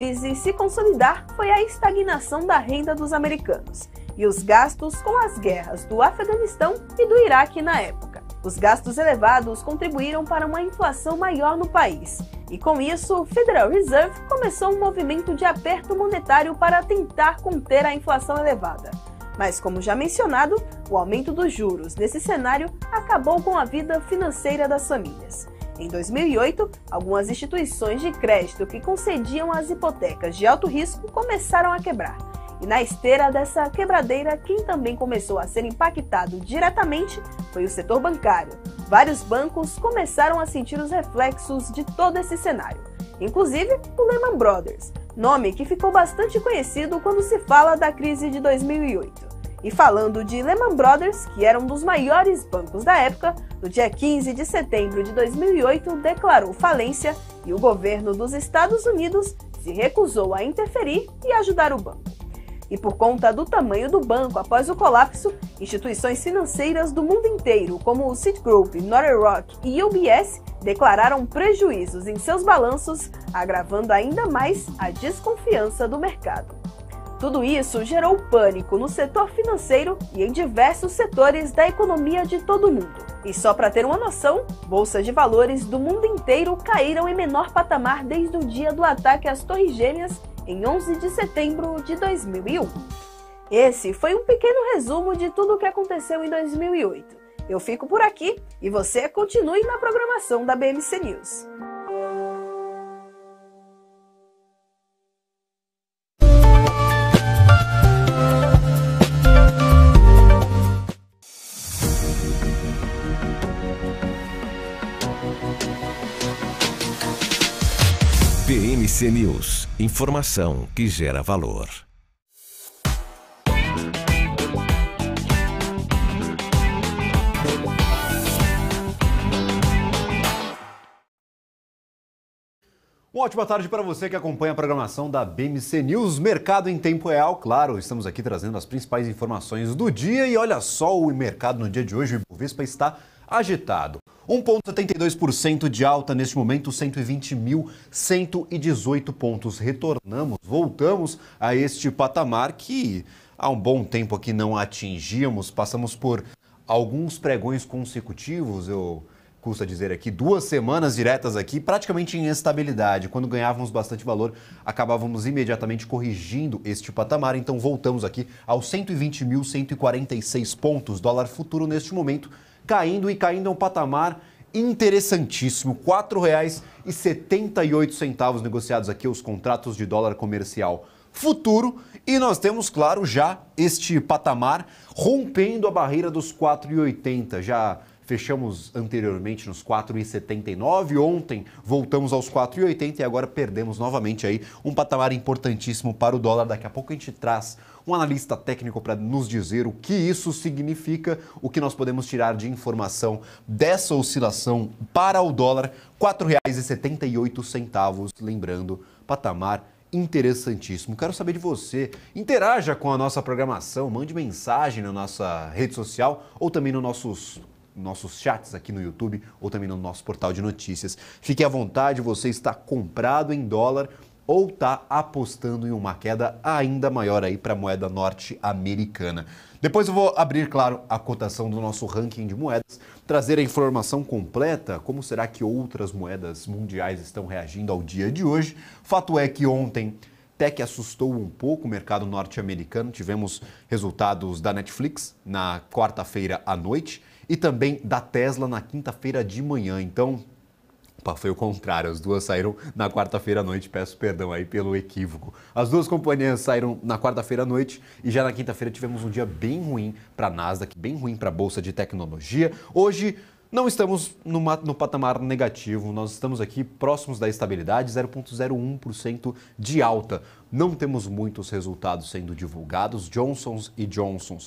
crise se consolidar foi a estagnação da renda dos americanos e os gastos com as guerras do Afeganistão e do Iraque na época. Os gastos elevados contribuíram para uma inflação maior no país, e com isso, o Federal Reserve começou um movimento de aperto monetário para tentar conter a inflação elevada. Mas, como já mencionado, o aumento dos juros nesse cenário acabou com a vida financeira das famílias. Em 2008, algumas instituições de crédito que concediam as hipotecas de alto risco começaram a quebrar. E na esteira dessa quebradeira, quem também começou a ser impactado diretamente foi o setor bancário. Vários bancos começaram a sentir os reflexos de todo esse cenário, inclusive o Lehman Brothers, nome que ficou bastante conhecido quando se fala da crise de 2008. E falando de Lehman Brothers, que era um dos maiores bancos da época, no dia 15 de setembro de 2008 declarou falência e o governo dos Estados Unidos se recusou a interferir e ajudar o banco. E por conta do tamanho do banco após o colapso, instituições financeiras do mundo inteiro, como o Citigroup, Northern Rock e UBS, declararam prejuízos em seus balanços, agravando ainda mais a desconfiança do mercado. Tudo isso gerou pânico no setor financeiro e em diversos setores da economia de todo o mundo. E só para ter uma noção, bolsas de valores do mundo inteiro caíram em menor patamar desde o dia do ataque às Torres Gêmeas, em 11 de setembro de 2001. Esse foi um pequeno resumo de tudo o que aconteceu em 2008. Eu fico por aqui e você continue na programação da BMC News. BMC News, informação que gera valor. Uma ótima tarde para você que acompanha a programação da BMC News, mercado em tempo real. Claro, estamos aqui trazendo as principais informações do dia e olha só o mercado no dia de hoje, o Ibovespa está agitado. 1,72% de alta neste momento, 120.118 pontos. Voltamos a este patamar que há um bom tempo aqui não atingíamos. Passamos por alguns pregões consecutivos, custa dizer aqui, 2 semanas diretas aqui, praticamente em estabilidade. Quando ganhávamos bastante valor, acabávamos imediatamente corrigindo este patamar. Então voltamos aqui aos 120.146 pontos. Dólar futuro neste momento caindo a um patamar interessantíssimo, R$ 4,78 negociados aqui os contratos de dólar comercial futuro. E nós temos, claro, já este patamar rompendo a barreira dos 4,80. Já fechamos anteriormente nos 4,79, ontem voltamos aos 4,80 e agora perdemos novamente aí um patamar importantíssimo para o dólar. Daqui a pouco a gente traz um analista técnico para nos dizer o que isso significa, o que nós podemos tirar de informação dessa oscilação para o dólar, R$ 4,78, lembrando, patamar interessantíssimo. Quero saber de você, interaja com a nossa programação, mande mensagem na nossa rede social ou também nos nossos chats aqui no YouTube ou também no nosso portal de notícias. Fique à vontade, você está comprado em dólar ou está apostando em uma queda ainda maior aí para a moeda norte-americana. Depois eu vou abrir, claro, a cotação do nosso ranking de moedas, trazer a informação completa, como será que outras moedas mundiais estão reagindo ao dia de hoje. Fato é que ontem até que assustou um pouco o mercado norte-americano, tivemos resultados da Netflix na quarta-feira à noite, e também da Tesla na quinta-feira de manhã. Então, foi o contrário, as duas saíram na quarta-feira à noite, peço perdão aí pelo equívoco. As duas companhias saíram na quarta-feira à noite e já na quinta-feira tivemos um dia bem ruim para a Nasdaq, bem ruim para a Bolsa de Tecnologia. Hoje não estamos no patamar negativo, nós estamos aqui próximos da estabilidade, 0,01% de alta. Não temos muitos resultados sendo divulgados. Johnson & Johnson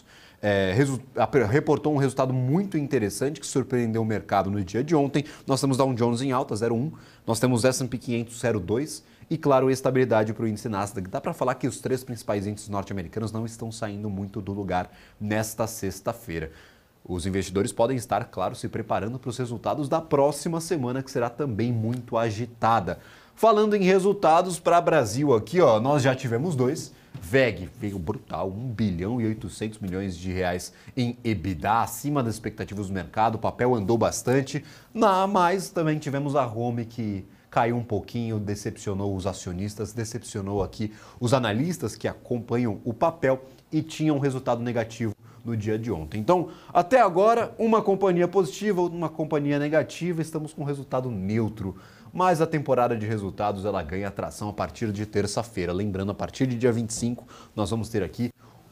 reportou um resultado muito interessante que surpreendeu o mercado no dia de ontem. Nós temos Dow Jones em alta, 0,1%. Nós temos S&P 500, 0,2%. E, claro, estabilidade para o índice Nasdaq. Dá para falar que os 3 principais índices norte-americanos não estão saindo muito do lugar nesta sexta-feira. Os investidores podem estar, claro, se preparando para os resultados da próxima semana, que será também muito agitada. Falando em resultados para Brasil aqui, ó, nós já tivemos dois. WEG veio brutal, 1 bilhão e 800 milhões de reais em EBITDA, acima das expectativas do mercado, o papel andou bastante, mas também tivemos a Home que caiu um pouquinho, decepcionou os acionistas, decepcionou aqui os analistas que acompanham o papel e tinham um resultado negativo no dia de ontem. Então, até agora, uma companhia positiva, uma companhia negativa, estamos com resultado neutro. Mas a temporada de resultados ela ganha atração a partir de terça-feira. Lembrando, a partir de dia 25, nós vamos ter aqui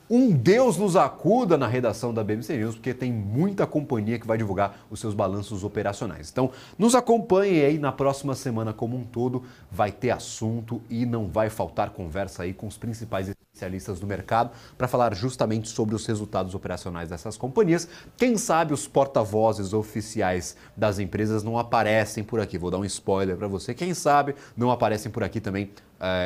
um Deus nos acuda na redação da BMC News, porque tem muita companhia que vai divulgar os seus balanços operacionais. Então, nos acompanhe aí na próxima semana como um todo, vai ter assunto e não vai faltar conversa aí com os principais especialistas do mercado para falar justamente sobre os resultados operacionais dessas companhias. Quem sabe os porta-vozes oficiais das empresas não aparecem por aqui. Vou dar um spoiler para você. Quem sabe não aparecem por aqui também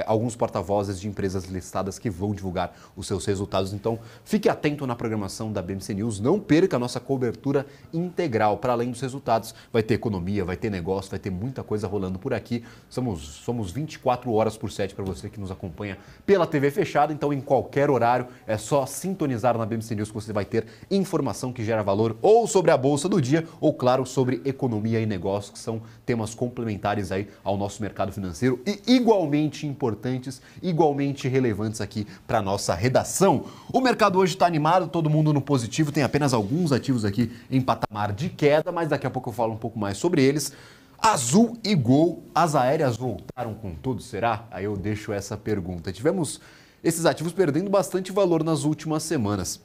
alguns porta-vozes de empresas listadas que vão divulgar os seus resultados. Então, fique atento na programação da BMC News. Não perca a nossa cobertura integral. Para além dos resultados, vai ter economia, vai ter negócio, vai ter muita coisa rolando por aqui. Somos 24 horas por 7 para você que nos acompanha pela TV fechada. Então, em qualquer horário, é só sintonizar na BMC News que você vai ter informação que gera valor ou sobre a Bolsa do dia ou, claro, sobre economia e negócios, que são temas complementares aí ao nosso mercado financeiro e igualmente importantes, igualmente relevantes aqui para a nossa redação. O mercado hoje está animado, todo mundo no positivo, tem apenas alguns ativos aqui em patamar de queda, mas daqui a pouco eu falo um pouco mais sobre eles. Azul e Gol, as aéreas voltaram com tudo, será? Aí eu deixo essa pergunta. Tivemos esses ativos perdendo bastante valor nas últimas semanas.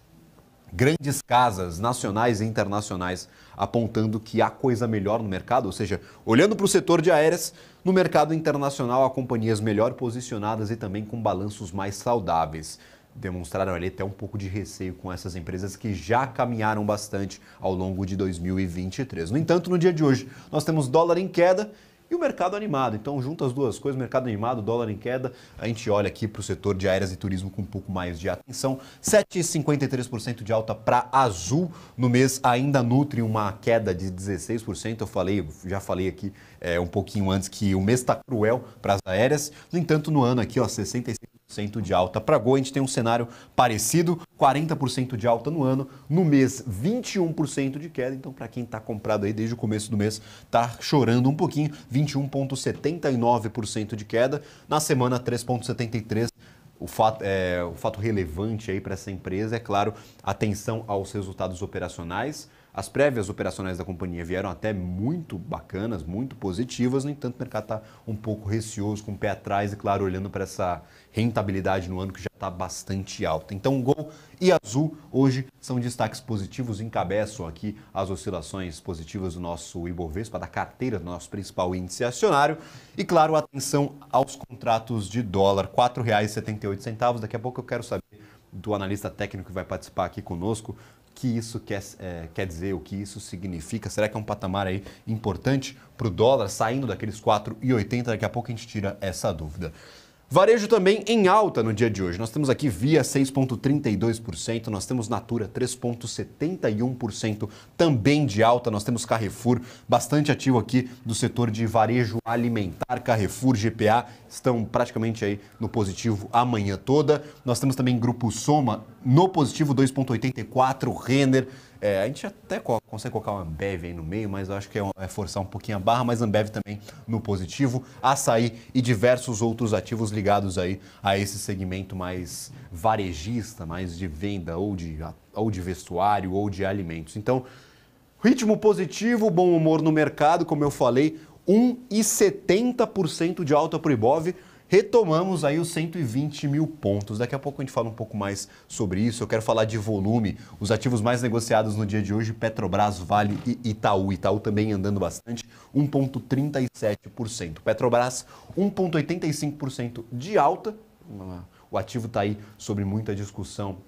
Grandes casas nacionais e internacionais apontando que há coisa melhor no mercado, ou seja, olhando para o setor de aéreas, no mercado internacional há companhias melhor posicionadas e também com balanços mais saudáveis. Demonstraram ali até um pouco de receio com essas empresas que já caminharam bastante ao longo de 2023. No entanto, no dia de hoje, nós temos dólar em queda e o mercado animado. Então, junto as duas coisas, mercado animado, dólar em queda, a gente olha aqui para o setor de aéreas e turismo com um pouco mais de atenção. 7,53% de alta para Azul no mês, ainda nutre uma queda de 16%. Já falei aqui um pouquinho antes que o mês está cruel para as aéreas. No entanto, no ano aqui, ó, 66% de alta para Gol. A gente tem um cenário parecido, 40% de alta no ano, no mês 21% de queda. Então, para quem está comprado aí desde o começo do mês, está chorando um pouquinho, 21,79% de queda. Na semana, 3,73%. O fato relevante aí para essa empresa é, claro, atenção aos resultados operacionais. As prévias operacionais da companhia vieram até muito bacanas, muito positivas, no entanto o mercado está um pouco receoso, com o pé atrás e, claro, olhando para essa rentabilidade no ano que já está bastante alta. Então, Gol e Azul hoje são destaques positivos, encabeçam aqui as oscilações positivas do nosso Ibovespa, da carteira do nosso principal índice acionário. E, claro, atenção aos contratos de dólar, R$ 4,78. Daqui a pouco eu quero saber do analista técnico que vai participar aqui conosco, o que isso quer dizer, o que isso significa. Será que é um patamar aí importante para o dólar, saindo daqueles 4,80? Daqui a pouco a gente tira essa dúvida. Varejo também em alta no dia de hoje. Nós temos aqui Via 6,32%, nós temos Natura 3,71% também de alta, nós temos Carrefour bastante ativo aqui do setor de varejo alimentar. Carrefour, GPA estão praticamente aí no positivo a manhã toda. Nós temos também Grupo Soma no positivo 2,84%, Renner. A gente até consegue colocar uma Ambev aí no meio, mas eu acho que é forçar um pouquinho a barra, mas Ambev também no positivo, Açaí e diversos outros ativos ligados aí a esse segmento mais varejista, mais de venda ou de vestuário ou de alimentos. Então, ritmo positivo, bom humor no mercado, como eu falei, 1,70% de alta para o Ibov. Retomamos aí os 120 mil pontos. Daqui a pouco a gente fala um pouco mais sobre isso. Eu quero falar de volume. Os ativos mais negociados no dia de hoje, Petrobras, Vale e Itaú. Itaú também andando bastante, 1,37%. Petrobras, 1,85% de alta. O ativo está aí sobre muita discussão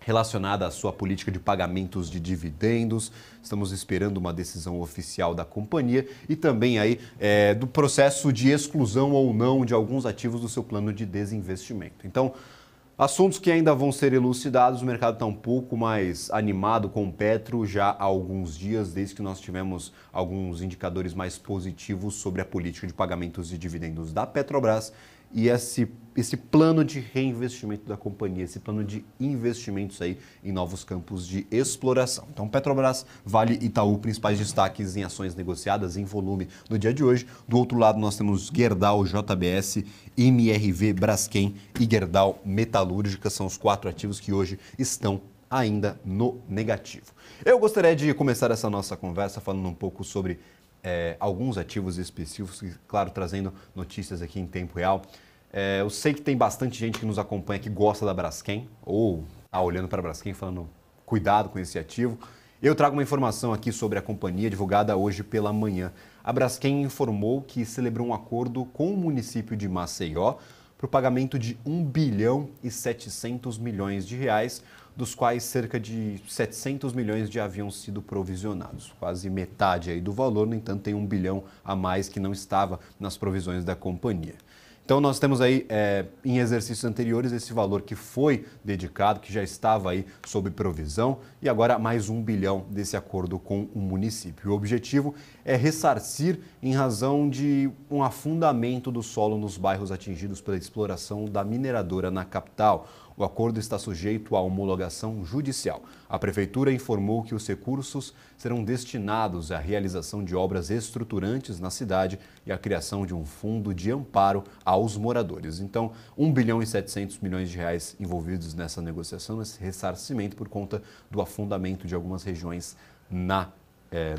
relacionada à sua política de pagamentos de dividendos. Estamos esperando uma decisão oficial da companhia e também aí do processo de exclusão ou não de alguns ativos do seu plano de desinvestimento. Então, Assuntos que ainda vão ser elucidados, o mercado está um pouco mais animado com o Petro já há alguns dias, desde que nós tivemos alguns indicadores mais positivos sobre a política de pagamentos de dividendos da Petrobras e esse plano de reinvestimento da companhia, esse plano de investimentos aí em novos campos de exploração. Então, Petrobras, Vale e Itaú, principais destaques em ações negociadas em volume no dia de hoje. Do outro lado, nós temos Gerdau, JBS, MRV, Braskem e Gerdau Metalúrgica. São os 4 ativos que hoje estão ainda no negativo. Eu gostaria de começar essa nossa conversa falando um pouco sobre alguns ativos específicos, e, claro, trazendo notícias aqui em tempo real. Eu sei que tem bastante gente que nos acompanha que gosta da Braskem, ou está olhando para a Braskem falando cuidado com esse ativo. Eu trago uma informação aqui sobre a companhia divulgada hoje pela manhã. A Braskem informou que celebrou um acordo com o município de Maceió para o pagamento de 1 bilhão e 700 milhões de reais, dos quais cerca de 700 milhões já haviam sido provisionados. Quase metade aí do valor, no entanto, tem 1 bilhão a mais que não estava nas provisões da companhia. Então, nós temos aí, em exercícios anteriores, esse valor que foi dedicado, que já estava aí sob provisão, e agora mais 1 bilhão desse acordo com o município. O objetivo é ressarcir em razão de um afundamento do solo nos bairros atingidos pela exploração da mineradora na capital. O acordo está sujeito à homologação judicial. A Prefeitura informou que os recursos serão destinados à realização de obras estruturantes na cidade e à criação de um fundo de amparo aos moradores. Então, 1 bilhão e 700 milhões de reais envolvidos nessa negociação, nesse ressarcimento por conta do afundamento de algumas regiões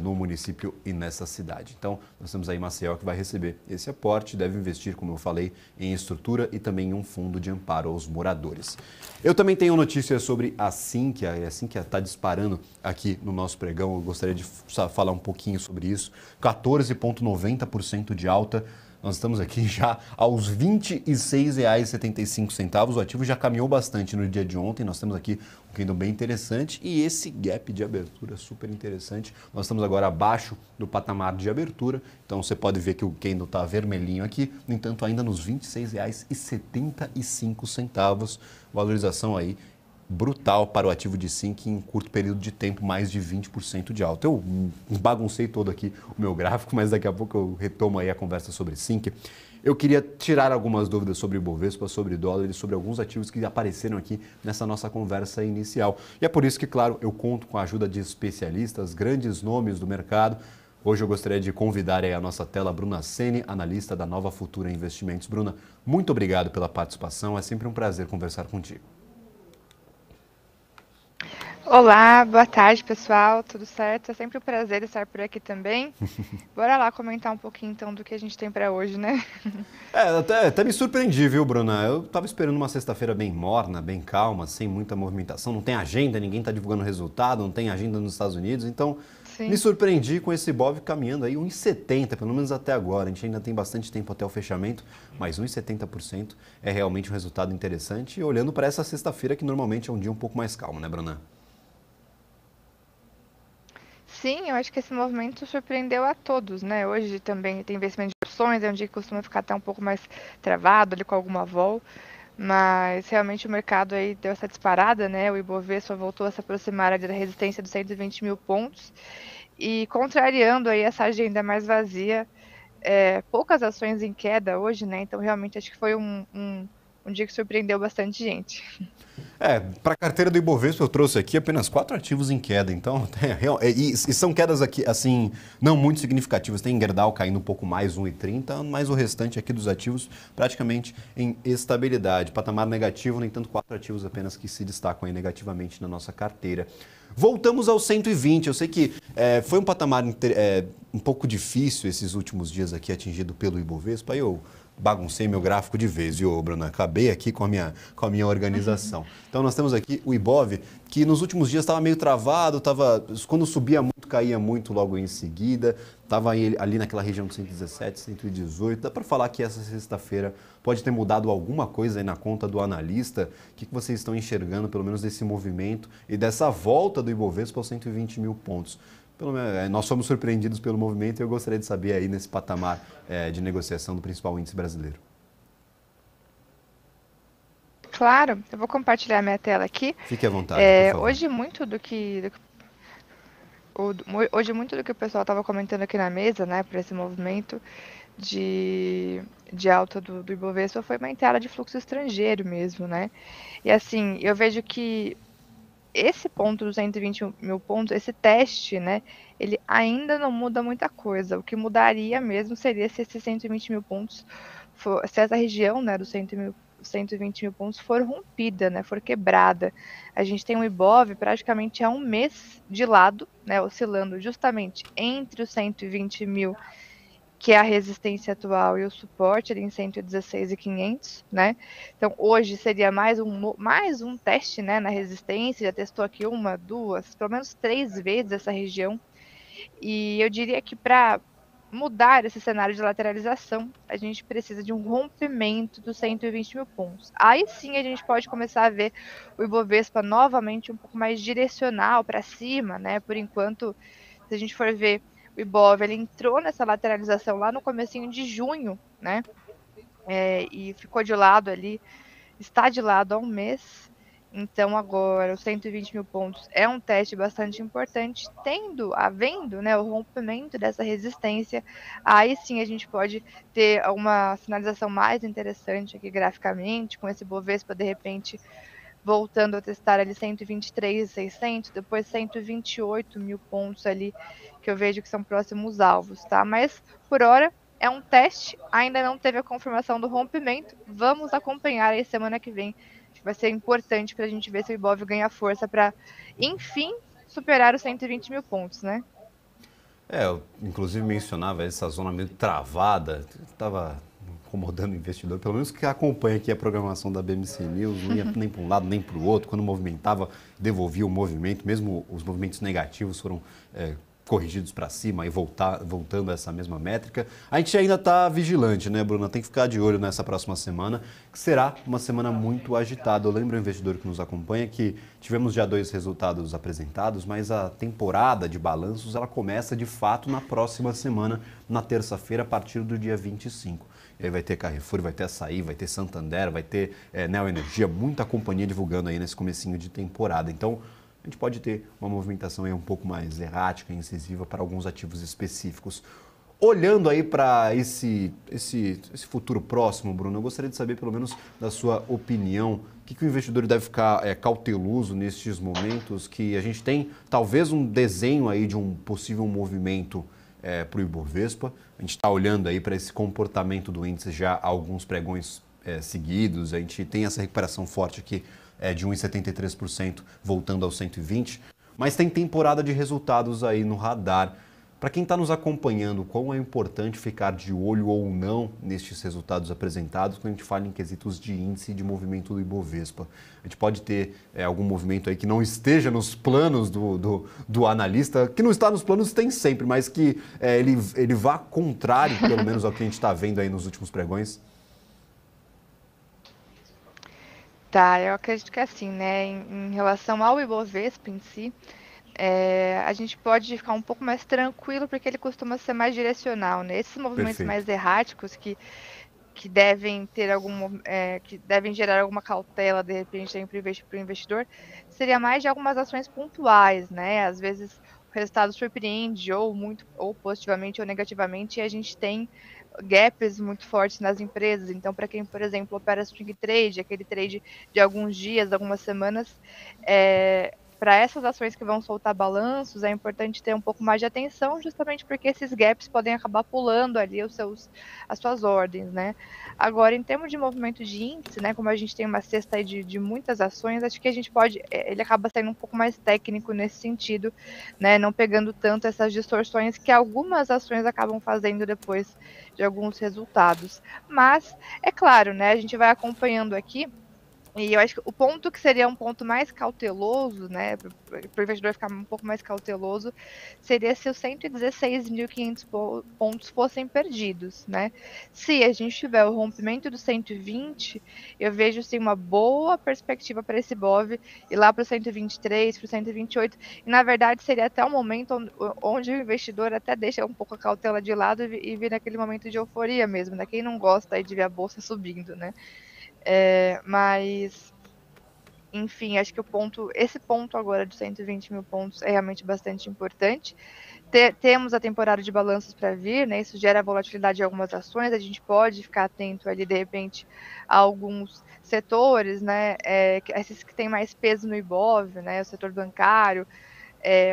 no município e nessa cidade. Então, nós temos aí Maceió que vai receber esse aporte, deve investir, como eu falei, em estrutura e também em um fundo de amparo aos moradores. Eu também tenho notícias sobre a Sinqia, e a Sinqia está disparando aqui no nosso pregão, eu gostaria de falar um pouquinho sobre isso. 14,90% de alta. Nós estamos aqui já aos R$ 26,75. O ativo já caminhou bastante no dia de ontem. Nós temos aqui um candle bem interessante e esse gap de abertura super interessante. Nós estamos agora abaixo do patamar de abertura. Então você pode ver que o candle está vermelhinho aqui. No entanto, ainda nos R$ 26,75. Valorização aí brutal para o ativo de Sinqia em curto período de tempo, mais de 20% de alta. Eu baguncei todo aqui o meu gráfico, mas daqui a pouco eu retomo aí a conversa sobre Sinqia. Eu queria tirar algumas dúvidas sobre Ibovespa, sobre dólar e sobre alguns ativos que apareceram aqui nessa nossa conversa inicial. E é por isso que, claro, eu conto com a ajuda de especialistas, grandes nomes do mercado. Hoje eu gostaria de convidar aí a nossa tela Bruna Sene, analista da Nova Futura Investimentos. Bruna, muito obrigado pela participação, é sempre um prazer conversar contigo. Olá, boa tarde, pessoal. Tudo certo? É sempre um prazer estar por aqui também. Bora lá comentar um pouquinho, então, do que a gente tem para hoje, né? Até me surpreendi, viu, Bruna? Eu estava esperando uma sexta-feira bem morna, bem calma, sem muita movimentação. Não tem agenda, ninguém está divulgando resultado, não tem agenda nos Estados Unidos. Então, sim, me surpreendi com esse Ibov caminhando aí 1,70, pelo menos até agora. A gente ainda tem bastante tempo até o fechamento, mas 1,70% é realmente um resultado interessante. E olhando para essa sexta-feira, que normalmente é um dia um pouco mais calmo, né, Bruna? Sim, eu acho que esse movimento surpreendeu a todos, né? Hoje também tem investimento de opções, é um dia que costuma ficar até um pouco mais travado ali com alguma vol, mas realmente o mercado aí deu essa disparada, né? O Ibovespa voltou a se aproximar da resistência dos 120 mil pontos e contrariando aí essa agenda mais vazia, poucas ações em queda hoje, né? Então realmente acho que foi um dia que surpreendeu bastante gente. Para a carteira do Ibovespa eu trouxe aqui apenas 4 ativos em queda, então, e são quedas aqui, assim, não muito significativas. Tem Gerdau caindo um pouco mais, 1,30, mas o restante aqui dos ativos praticamente em estabilidade. Patamar negativo, no entanto, 4 ativos apenas que se destacam aí negativamente na nossa carteira. Voltamos ao 120, eu sei que foi um patamar um pouco difícil esses últimos dias aqui atingido pelo Ibovespa, eu baguncei meu gráfico de vez, viu, Bruno? Acabei aqui com a minha organização. Então, nós temos aqui o Ibov, que nos últimos dias estava meio travado, quando subia muito, caía muito logo em seguida, estava ali naquela região de 117, 118. Dá para falar que essa sexta-feira pode ter mudado alguma coisa aí na conta do analista? O que vocês estão enxergando, pelo menos, desse movimento e dessa volta do Ibovespa aos 120 mil pontos? Nós fomos surpreendidos pelo movimento e eu gostaria de saber aí nesse patamar de negociação do principal índice brasileiro. Claro, eu vou compartilhar minha tela aqui. Fique à vontade, por favor. Hoje hoje muito do que o pessoal estava comentando aqui na mesa, né, para esse movimento de alta do Ibovespa foi uma entrada de fluxo estrangeiro mesmo, né? E assim, eu vejo que esse ponto dos 120 mil pontos, esse teste, né, ele ainda não muda muita coisa. O que mudaria mesmo seria se esses 120 mil pontos, se essa região, né, dos 120 mil pontos for rompida, né, for quebrada. A gente tem um Ibov praticamente há um mês de lado, né, oscilando justamente entre os 120 mil, que é a resistência atual, e o suporte ali em 116.500, né? Então, hoje seria mais um teste, né, na resistência, já testou aqui uma, duas, pelo menos 3 vezes essa região, e eu diria que para mudar esse cenário de lateralização, a gente precisa de um rompimento dos 120 mil pontos. Aí sim a gente pode começar a ver o Ibovespa novamente um pouco mais direcional para cima, né? Por enquanto, se a gente for ver, o Ibov ele entrou nessa lateralização lá no comecinho de junho, né? E ficou de lado ali, está de lado há um mês. Então agora os 120 mil pontos é um teste bastante importante, havendo, né, o rompimento dessa resistência, aí sim a gente pode ter uma sinalização mais interessante aqui graficamente, com esse Bovespa de repente voltando a testar ali 123.600, depois 128 mil pontos ali, que eu vejo que são próximos alvos, tá? Mas, por hora, é um teste, ainda não teve a confirmação do rompimento, vamos acompanhar aí semana que vem, que vai ser importante para a gente ver se o Ibov ganha força para, enfim, superar os 120 mil pontos, né? Eu inclusive mencionava essa zona meio travada, estava incomodando o investidor, pelo menos que acompanha aqui a programação da BMC News, não ia nem para um lado nem para o outro, quando movimentava, devolvia o movimento, mesmo os movimentos negativos foram corrigidos para cima e voltando a essa mesma métrica. A gente ainda está vigilante, né, Bruna? Tem que ficar de olho nessa próxima semana, que será uma semana muito agitada. Eu lembro o investidor que nos acompanha que tivemos já 2 resultados apresentados, mas a temporada de balanços ela começa de fato na próxima semana, na terça-feira, a partir do dia 25. E aí vai ter Carrefour, vai ter Açaí, vai ter Santander, vai ter Neo Energia, muita companhia divulgando aí nesse comecinho de temporada. Então, a gente pode ter uma movimentação aí um pouco mais errática e incisiva para alguns ativos específicos. Olhando aí para esse futuro próximo, Bruno, eu gostaria de saber pelo menos da sua opinião. O que o investidor deve ficar cauteloso nestes momentos que a gente tem talvez um desenho aí de um possível movimento para o Ibovespa. A gente está olhando aí para esse comportamento do índice já há alguns pregões seguidos. A gente tem essa recuperação forte aqui de 1,73% voltando aos 120, mas tem temporada de resultados aí no radar. Para quem está nos acompanhando, quão é importante ficar de olho ou não nestes resultados apresentados quando a gente fala em quesitos de índice de movimento do Ibovespa? A gente pode ter algum movimento aí que não esteja nos planos do analista, que não está nos planos tem sempre, mas que ele vá contrário, pelo menos, ao que a gente está vendo aí nos últimos pregões? Tá, eu acredito que assim, né, em relação ao Ibovespa em si, a gente pode ficar um pouco mais tranquilo porque ele costuma ser mais direcional, né? Esses movimentos Perfeito. mais erráticos que devem ter que devem gerar alguma cautela de repente para o investidor, seria mais de algumas ações pontuais, né? Às vezes o resultado surpreende ou positivamente ou negativamente, e a gente tem gaps muito fortes nas empresas. Então, para quem, por exemplo, opera swing trade, aquele trade de alguns dias, algumas semanas, para essas ações que vão soltar balanços, é importante ter um pouco mais de atenção, justamente porque esses gaps podem acabar pulando ali as suas ordens, né? Agora, em termos de movimento de índice, né, como a gente tem uma cesta aí de muitas ações, acho que a gente ele acaba sendo um pouco mais técnico nesse sentido, né, não pegando tanto essas distorções que algumas ações acabam fazendo depois de alguns resultados. Mas, é claro, né, a gente vai acompanhando aqui. E eu acho que o ponto que seria um ponto mais cauteloso, né, para o investidor ficar um pouco mais cauteloso, seria se os 116.500 pontos fossem perdidos, né? Se a gente tiver o rompimento do 120, eu vejo sim uma boa perspectiva para esse BOV ir lá para o 123, para o 128, e na verdade seria até o momento onde o investidor até deixa um pouco a cautela de lado e vir naquele momento de euforia mesmo, né? Quem não gosta aí de ver a bolsa subindo, né? Mas, enfim, acho que esse ponto agora de 120 mil pontos é realmente bastante importante. Temos a temporada de balanços para vir, né? Isso gera volatilidade em algumas ações, a gente pode ficar atento ali, de repente, a alguns setores, né? Esses que têm mais peso no Ibov, né? O setor bancário,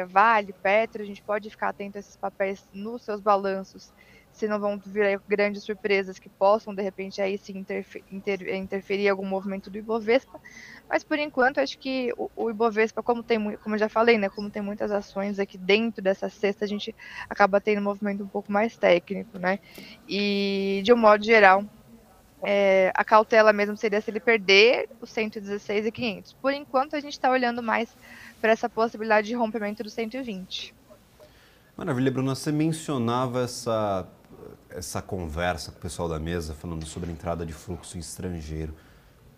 Vale, Petro, a gente pode ficar atento a esses papéis nos seus balanços, se não vão vir grandes surpresas que possam, de repente, aí sim interferir em algum movimento do Ibovespa. Mas, por enquanto, acho que o Ibovespa, como eu já falei, né, como tem muitas ações aqui dentro dessa cesta, a gente acaba tendo um movimento um pouco mais técnico, né? E, de um modo geral, a cautela mesmo seria se ele perder os 116.500. Por enquanto, a gente está olhando mais para essa possibilidade de rompimento do 120. Maravilha, Bruna. Você mencionava essa conversa com o pessoal da mesa, falando sobre a entrada de fluxo estrangeiro.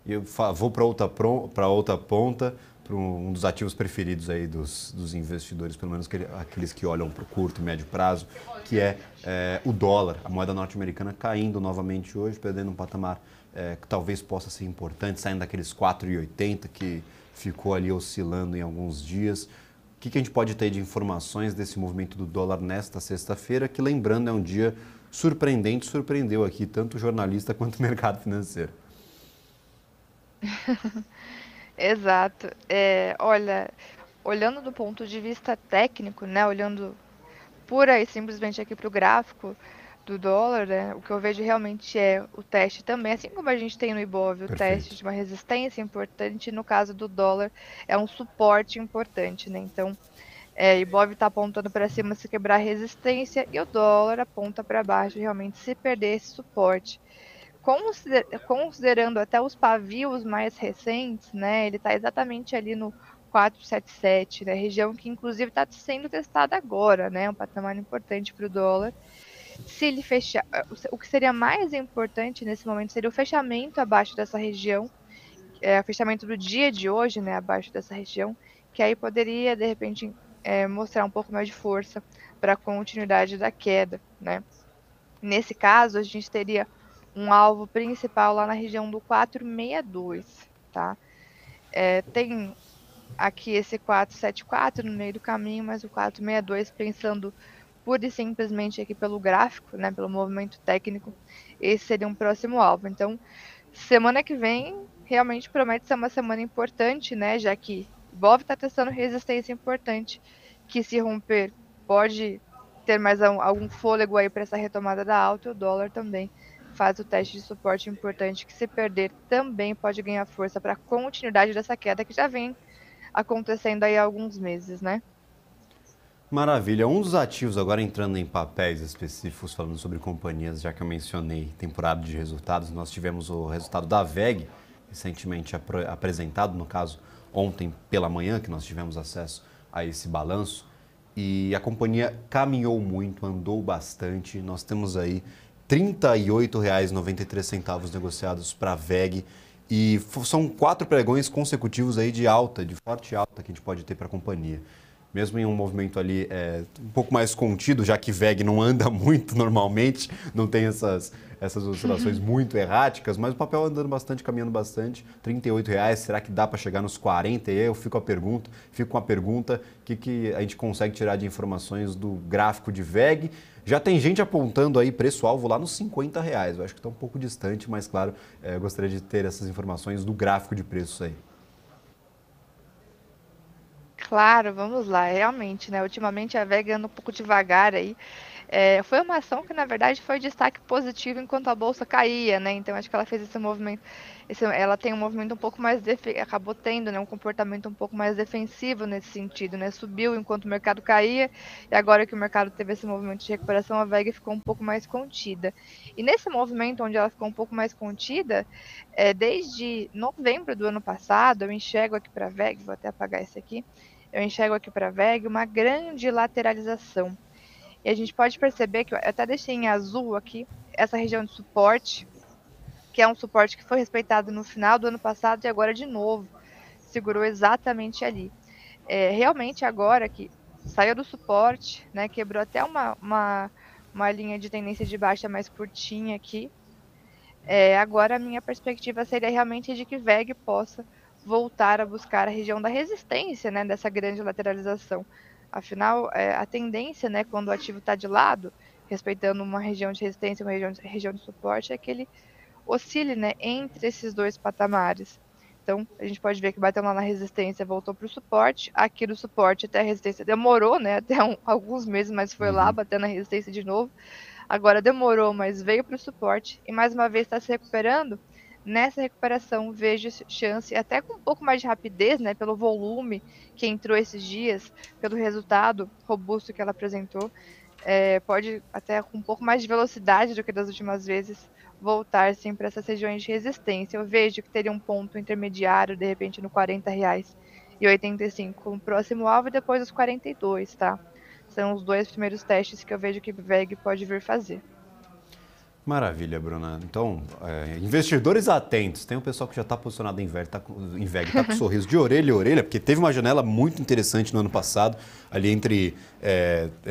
E eu vou para outra ponta, para um dos ativos preferidos aí dos investidores, pelo menos aqueles que olham para o curto e médio prazo, que é o dólar, a moeda norte-americana caindo novamente hoje, perdendo um patamar que talvez possa ser importante, saindo daqueles 4,80 que ficou ali oscilando em alguns dias. O que a gente pode ter de informações desse movimento do dólar nesta sexta-feira, que, lembrando, é um dia surpreendente, surpreendeu aqui tanto o jornalista quanto o mercado financeiro? Exato. Olha, olhando do ponto de vista técnico, né, olhando pura e simplesmente aqui para o gráfico do dólar, né, o que eu vejo realmente é o teste também, assim como a gente tem no Ibov, o teste de uma resistência importante, no caso do dólar é um suporte importante, né, então Ibov está apontando para cima se quebrar a resistência e o dólar aponta para baixo realmente se perder esse suporte. Considerando até os pavios mais recentes, né, ele está exatamente ali no 477, né, região que inclusive está sendo testada agora, né, um patamar importante para o dólar. Se ele fechar, o que seria mais importante nesse momento seria o fechamento abaixo dessa região, o fechamento do dia de hoje, né, abaixo dessa região, que aí poderia de repente mostrar um pouco mais de força para a continuidade da queda, né. Nesse caso, a gente teria um alvo principal lá na região do 462, tá? Tem aqui esse 474 no meio do caminho, mas o 462, pensando pura e simplesmente aqui pelo gráfico, né, pelo movimento técnico, esse seria um próximo alvo. Então, semana que vem realmente promete ser uma semana importante, né, já que o Ibov está testando resistência importante, que se romper pode ter mais algum fôlego aí para essa retomada da alta, e o dólar também faz o teste de suporte importante, que se perder também pode ganhar força para a continuidade dessa queda que já vem acontecendo aí há alguns meses, né? Maravilha. Um dos ativos, agora entrando em papéis específicos, falando sobre companhias, já que eu mencionei temporada de resultados, nós tivemos o resultado da WEG, recentemente apresentado, no caso, ontem pela manhã, que nós tivemos acesso a esse balanço, e a companhia caminhou muito, andou bastante. Nós temos aí R$ 38,93 negociados para a WEG, e são 4 pregões consecutivos aí de alta, de forte alta que a gente pode ter para a companhia. Mesmo em um movimento ali um pouco mais contido, já que WEG não anda muito normalmente, não tem essas oscilações muito erráticas, mas o papel andando bastante, caminhando bastante, R$ 38,00, será que dá para chegar nos 40? E aí eu fico com a pergunta, o que a gente consegue tirar de informações do gráfico de WEG? Já tem gente apontando aí preço-alvo lá nos R$ 50,00, eu acho que está um pouco distante, mas claro, eu gostaria de ter essas informações do gráfico de preços aí. Claro, vamos lá, realmente, né? Ultimamente a WEG anda um pouco devagar aí. Foi uma ação que, na verdade, foi destaque positivo enquanto a bolsa caía, né? Então, acho que ela fez esse movimento. Ela tem um movimento um pouco mais. Acabou tendo, né, um comportamento um pouco mais defensivo nesse sentido, né? Subiu enquanto o mercado caía, e agora que o mercado teve esse movimento de recuperação, a WEG ficou um pouco mais contida. E nesse movimento, onde ela ficou um pouco mais contida, desde novembro do ano passado, eu enxergo aqui para a WEG, vou até apagar esse aqui. Eu enxergo aqui para a WEG uma grande lateralização. E a gente pode perceber que eu até deixei em azul aqui essa região de suporte, que é um suporte que foi respeitado no final do ano passado e agora de novo segurou exatamente ali. Realmente agora que saiu do suporte, né, quebrou até uma linha de tendência de baixa mais curtinha aqui. Agora a minha perspectiva seria realmente de que VEG possa voltar a buscar a região da resistência, né, dessa grande lateralização. Afinal, a tendência, né, quando o ativo está de lado, respeitando uma região de resistência e uma região de suporte, é que ele oscile, né, entre esses dois patamares. Então, a gente pode ver que bateu lá na resistência, voltou para o suporte. Aqui do suporte até a resistência demorou, né, até alguns meses, mas foi lá, batendo na resistência de novo. Agora demorou, mas veio para o suporte e mais uma vez está se recuperando. Nessa recuperação, vejo chance, até com um pouco mais de rapidez, né, pelo volume que entrou esses dias, pelo resultado robusto que ela apresentou, pode até com um pouco mais de velocidade do que das últimas vezes voltar sim para essas regiões de resistência. Eu vejo que teria um ponto intermediário, de repente, no R$ 40,85 como próximo alvo e depois os 42, tá? São os dois primeiros testes que eu vejo que o VEG pode vir fazer. Maravilha, Bruna. Então, investidores atentos. Tem um pessoal que já está posicionado em VEG, está com sorriso de orelha a orelha, porque teve uma janela muito interessante no ano passado, ali entre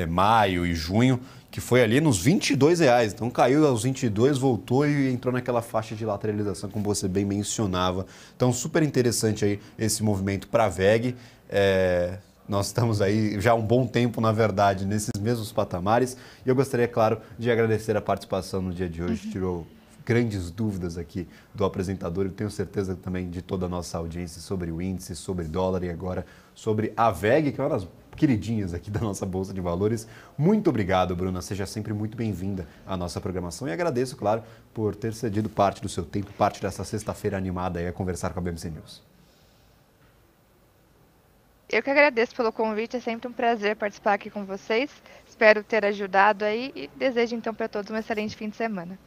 maio e junho, que foi ali nos R$ 22. Então, caiu aos 22, voltou e entrou naquela faixa de lateralização, como você bem mencionava. Então, super interessante aí esse movimento para a VEG. Nós estamos aí já há um bom tempo, na verdade, nesses mesmos patamares. E eu gostaria, claro, de agradecer a participação no dia de hoje. Tirou grandes dúvidas aqui do apresentador. Eu tenho certeza também de toda a nossa audiência sobre o índice, sobre dólar e agora sobre a VEG, que é uma das queridinhas aqui da nossa Bolsa de Valores. Muito obrigado, Bruna. Seja sempre muito bem-vinda à nossa programação. E agradeço, claro, por ter cedido parte do seu tempo, parte dessa sexta-feira animada aí a conversar com a BMC News. Eu que agradeço pelo convite, é sempre um prazer participar aqui com vocês. Espero ter ajudado aí e desejo então para todos um excelente fim de semana.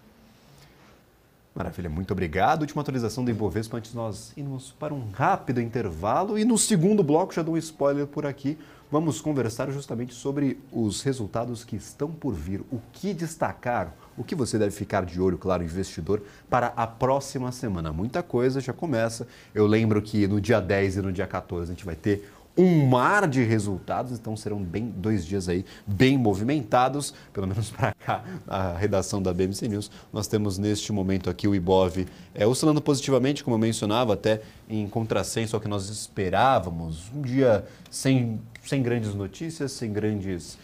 Maravilha, muito obrigado. Última atualização do Ibovespa antes de nós irmos para um rápido intervalo. E no segundo bloco, já dou um spoiler por aqui, vamos conversar justamente sobre os resultados que estão por vir. O que destacar, o que você deve ficar de olho, claro, investidor, para a próxima semana. Muita coisa já começa. Eu lembro que no dia 10 e no dia 14 a gente vai ter um mar de resultados, então serão 2 dias aí bem movimentados, pelo menos para cá, a redação da BMC News. Nós temos neste momento aqui o Ibov oscilando positivamente, como eu mencionava, até em contrassenso ao que nós esperávamos. Um dia sem grandes notícias, sem grandes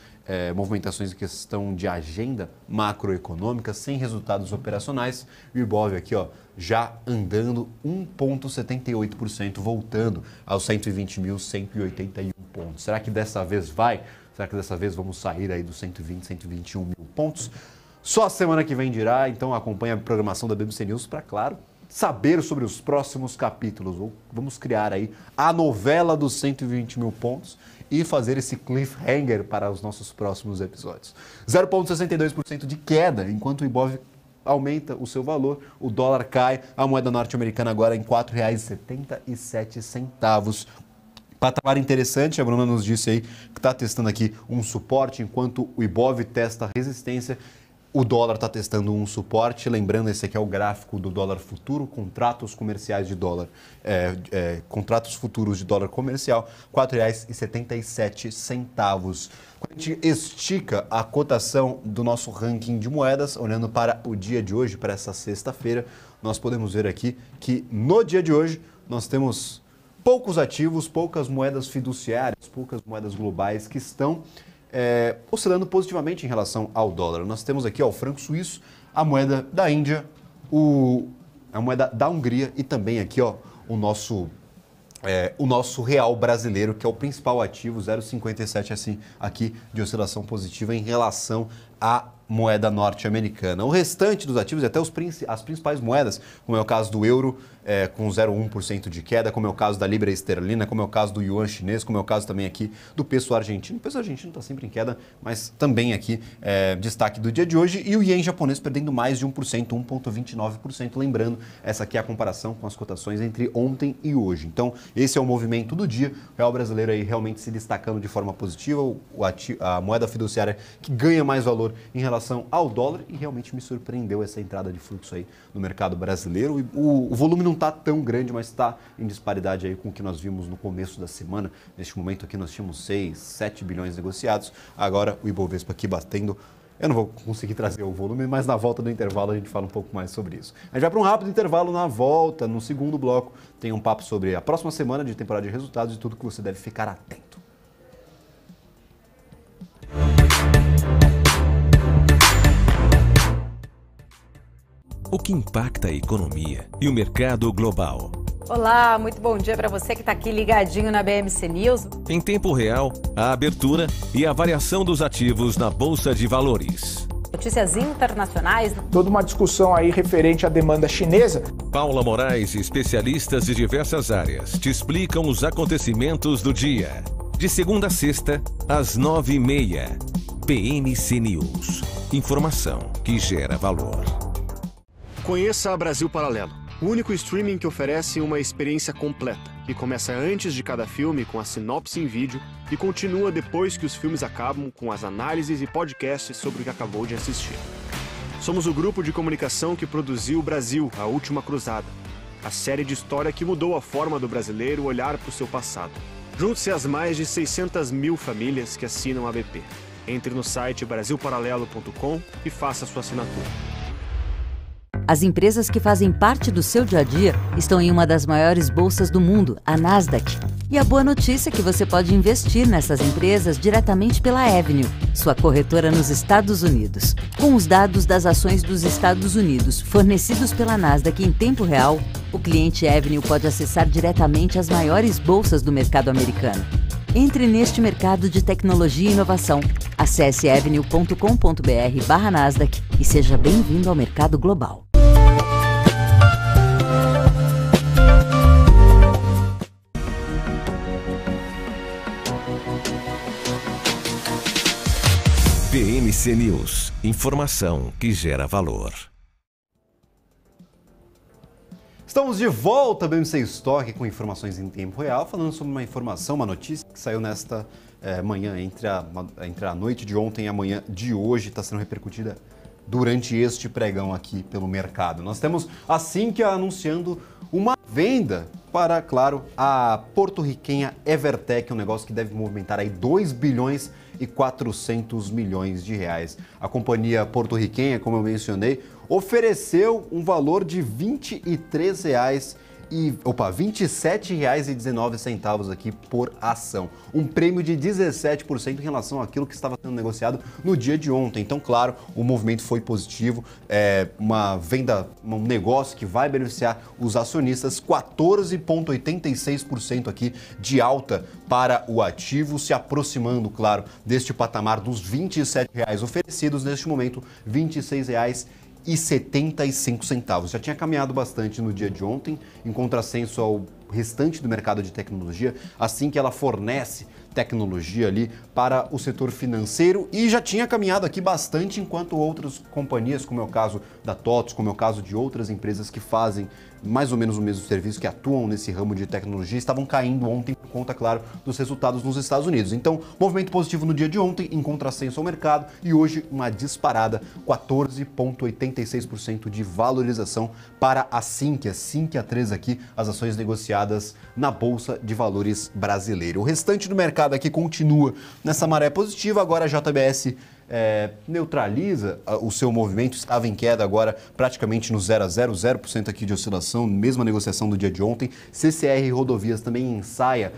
movimentações em questão de agenda macroeconômica, sem resultados operacionais. O Ibov aqui, já andando 1,78%, voltando aos 120.181 pontos. Será que dessa vez vai? Será que dessa vez vamos sair aí dos 120, 121 mil pontos? Só a semana que vem dirá, então acompanhe a programação da BMC News para, claro, saber sobre os próximos capítulos. Vamos criar aí a novela dos 120 mil pontos e fazer esse cliffhanger para os nossos próximos episódios. 0,62% de queda, enquanto o Ibov aumenta o seu valor, o dólar cai, a moeda norte-americana agora em R$ 4,77. Patamar interessante, a Bruna nos disse aí que está testando aqui um suporte, enquanto o Ibov testa a resistência. O dólar está testando um suporte, lembrando, esse aqui é o gráfico do dólar futuro, contratos comerciais de dólar, contratos futuros de dólar comercial, R$ 4,77. Quando a gente estica a cotação do nosso ranking de moedas, olhando para o dia de hoje, para essa sexta-feira, nós podemos ver aqui que no dia de hoje nós temos poucos ativos, poucas moedas fiduciárias, poucas moedas globais que estão oscilando positivamente em relação ao dólar. Nós temos aqui o franco suíço, a moeda da Índia, a moeda da Hungria e também aqui o nosso real brasileiro, que é o principal ativo, 0,57 assim, aqui de oscilação positiva em relação à moeda norte-americana. O restante dos ativos, até as principais moedas, como é o caso do euro, com 0,1% de queda, como é o caso da libra esterlina, como é o caso do yuan chinês, como é o caso também aqui do peso argentino. O peso argentino está sempre em queda, mas também aqui destaque do dia de hoje. E o ien japonês perdendo mais de 1%, 1,29%. Lembrando, essa aqui é a comparação com as cotações entre ontem e hoje. Então, esse é o movimento do dia. O real brasileiro aí realmente se destacando de forma positiva. A moeda fiduciária que ganha mais valor em relação ao dólar, e realmente me surpreendeu essa entrada de fluxo aí no mercado brasileiro. O volume não está tão grande, mas está em disparidade aí com o que nós vimos no começo da semana. Neste momento aqui nós tínhamos 6, 7 bilhões negociados. Agora o Ibovespa aqui batendo Eu não vou conseguir trazer o volume, mas na volta do intervalo a gente fala um pouco mais sobre isso. A gente vai para um rápido intervalo. Na volta, no segundo bloco, tem um papo sobre a próxima semana de temporada de resultados e tudo que você deve ficar atento. O que impacta a economia e o mercado global? Olá, muito bom dia para você que está aqui ligadinho na BMC News. Em tempo real, a abertura e a variação dos ativos na Bolsa de Valores. Notícias internacionais. Toda uma discussão aí referente à demanda chinesa. Paula Moraes e especialistas de diversas áreas te explicam os acontecimentos do dia. De segunda a sexta, às 9h30. BMC News. Informação que gera valor. Conheça a Brasil Paralelo, o único streaming que oferece uma experiência completa, que começa antes de cada filme com a sinopse em vídeo e continua depois que os filmes acabam com as análises e podcasts sobre o que acabou de assistir. Somos o grupo de comunicação que produziu Brasil, a Última Cruzada, a série de história que mudou a forma do brasileiro olhar para o seu passado. Junte-se às mais de 600 mil famílias que assinam a BP. Entre no site brasilparalelo.com e faça sua assinatura. As empresas que fazem parte do seu dia a dia estão em uma das maiores bolsas do mundo, a Nasdaq. E a boa notícia é que você pode investir nessas empresas diretamente pela Avenue, sua corretora nos Estados Unidos. Com os dados das ações dos Estados Unidos fornecidos pela Nasdaq em tempo real, o cliente Avenue pode acessar diretamente as maiores bolsas do mercado americano. Entre neste mercado de tecnologia e inovação. Acesse avenue.com.br/Nasdaq e seja bem-vindo ao mercado global. BMC News. Informação que gera valor. Estamos de volta, BMC Stock, com informações em tempo real, falando sobre uma informação, uma notícia que saiu nesta manhã, entre a noite de ontem e a manhã de hoje, está sendo repercutida durante este pregão aqui pelo mercado. Nós temos a Sinqia anunciando uma venda para, claro, a porto-riquenha Evertec, um negócio que deve movimentar aí 2 bilhões e 400 milhões de reais. A companhia porto-riquenha, como eu mencionei, ofereceu um valor de R$ 27,19 aqui por ação. Um prêmio de 17% em relação àquilo que estava sendo negociado no dia de ontem. Então, claro, o movimento foi positivo. Uma venda, um negócio que vai beneficiar os acionistas. 14,86% aqui de alta para o ativo, se aproximando, claro, deste patamar dos R$ 27,00 oferecidos. Neste momento, R$ 26,75. Já tinha caminhado bastante no dia de ontem, em contrassenso ao restante do mercado de tecnologia, assim que ela fornece tecnologia ali para o setor financeiro, e já tinha caminhado aqui bastante enquanto outras companhias, como é o caso da TOTVS, como é o caso de outras empresas que fazem mais ou menos o mesmo serviço, que atuam nesse ramo de tecnologia, estavam caindo ontem por conta, claro, dos resultados nos Estados Unidos. Então, movimento positivo no dia de ontem, em contrassenso ao mercado, e hoje uma disparada, 14,86% de valorização para a Sinqia 3 aqui, as ações negociadas na Bolsa de Valores brasileira. O restante do mercado aqui continua nessa maré positiva, agora a JBS neutraliza o seu movimento, estava em queda agora praticamente no 0% aqui de oscilação, mesma negociação do dia de ontem. CCR Rodovias também ensaia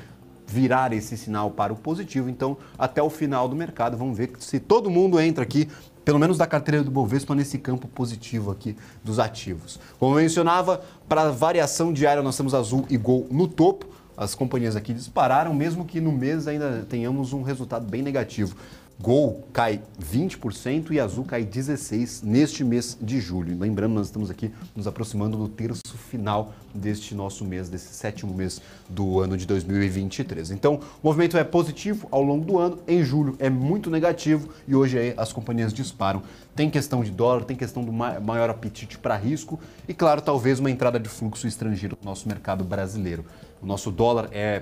virar esse sinal para o positivo, então até o final do mercado vamos ver se todo mundo entra aqui, pelo menos da carteira do Bovespa, nesse campo positivo aqui dos ativos. Como eu mencionava, para a variação diária nós temos Azul e Gol no topo. As companhias aqui dispararam, mesmo que no mês ainda tenhamos um resultado bem negativo. Gol cai 20% e Azul cai 16% neste mês de julho. Lembrando, nós estamos aqui nos aproximando do terço final deste nosso mês, desse 7º mês do ano de 2023. Então, o movimento é positivo ao longo do ano, em julho é muito negativo e hoje aí as companhias disparam. Tem questão de dólar, tem questão do maior apetite para risco e, claro, talvez uma entrada de fluxo estrangeiro no nosso mercado brasileiro. O nosso dólar é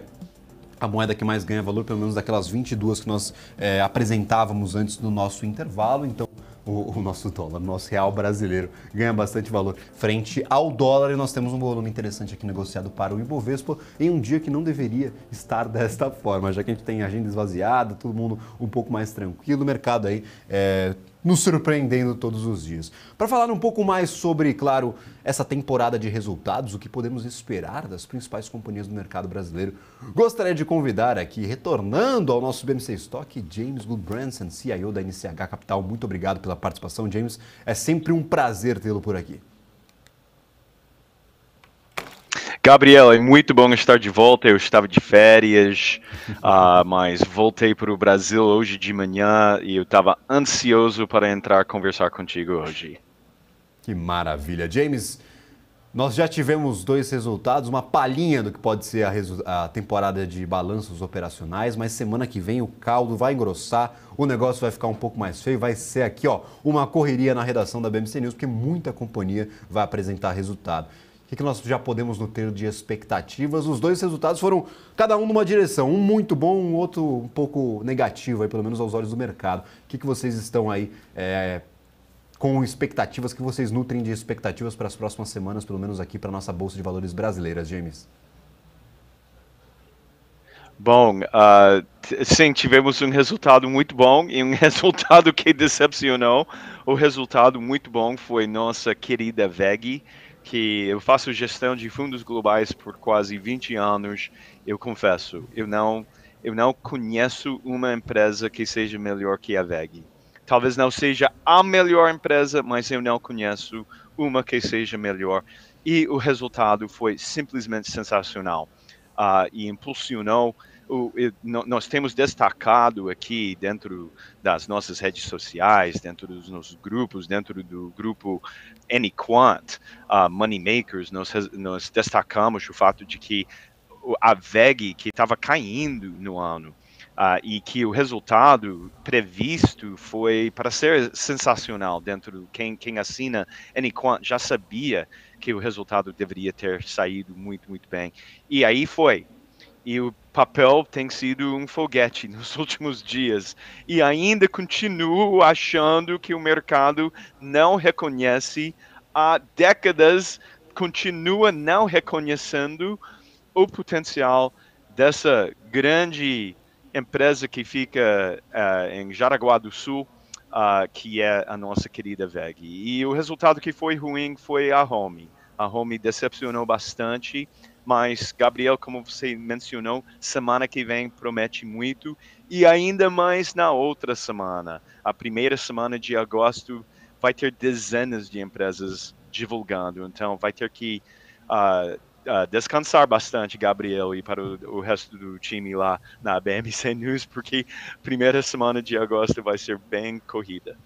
a moeda que mais ganha valor, pelo menos daquelas 22 que nós apresentávamos antes do nosso intervalo. Então, o nosso dólar, o nosso real brasileiro ganha bastante valor frente ao dólar, e nós temos um volume interessante aqui negociado para o Ibovespa em um dia que não deveria estar desta forma, já que a gente tem agenda esvaziada, todo mundo um pouco mais tranquilo, o mercado aí nos surpreendendo todos os dias. Para falar um pouco mais sobre, claro, essa temporada de resultados, o que podemos esperar das principais companhias do mercado brasileiro, gostaria de convidar aqui, retornando ao nosso BMC Stock, James Goodbranson, CIO da NCH Capital. Muito obrigado pela participação, James. É sempre um prazer tê-lo por aqui. Gabriel, é muito bom estar de volta. Eu estava de férias, mas voltei para o Brasil hoje de manhã e eu estava ansioso para entrar conversar contigo hoje. Que maravilha. James, nós já tivemos 2 resultados, uma palhinha do que pode ser a temporada de balanços operacionais, mas semana que vem o caldo vai engrossar, o negócio vai ficar um pouco mais feio, vai ser aqui uma correria na redação da BMC News, porque muita companhia vai apresentar resultado. O que nós já podemos ter de expectativas? Os 2 resultados foram cada um numa direção, um muito bom, um outro um pouco negativo, aí, pelo menos aos olhos do mercado. O que vocês estão aí com expectativas, que vocês nutrem de expectativas para as próximas semanas, pelo menos aqui para a nossa Bolsa de Valores brasileira, James? Bom, sim, tivemos um resultado muito bom e um resultado que decepcionou. O resultado muito bom foi nossa querida VEG, que eu faço gestão de fundos globais por quase 20 anos. Eu confesso, eu não conheço uma empresa que seja melhor que a VEG. Talvez não seja a melhor empresa, mas eu não conheço uma que seja melhor. E o resultado foi simplesmente sensacional. E impulsionou. Nós temos destacado aqui dentro das nossas redes sociais, dentro dos nossos grupos, dentro do grupo Anyquant, Moneymakers, nós destacamos o fato de que a VEG, que estava caindo no ano, e que o resultado previsto foi para ser sensacional dentro, quem assina Anyquant já sabia que o resultado deveria ter saído muito, muito bem. E aí foi. E o papel tem sido um foguete nos últimos dias. E ainda continuo achando que o mercado não reconhece, há décadas, continua não reconhecendo o potencial dessa grande empresa que fica em Jaraguá do Sul, que é a nossa querida VEG. E o resultado que foi ruim foi a Home. A Home decepcionou bastante, mas, Gabriel, como você mencionou, semana que vem promete muito, e ainda mais na outra semana. A primeira semana de agosto vai ter dezenas de empresas divulgando, então vai ter que descansar bastante, Gabriel, e para o resto do time lá na BMC News, porque a primeira semana de agosto vai ser bem corrida.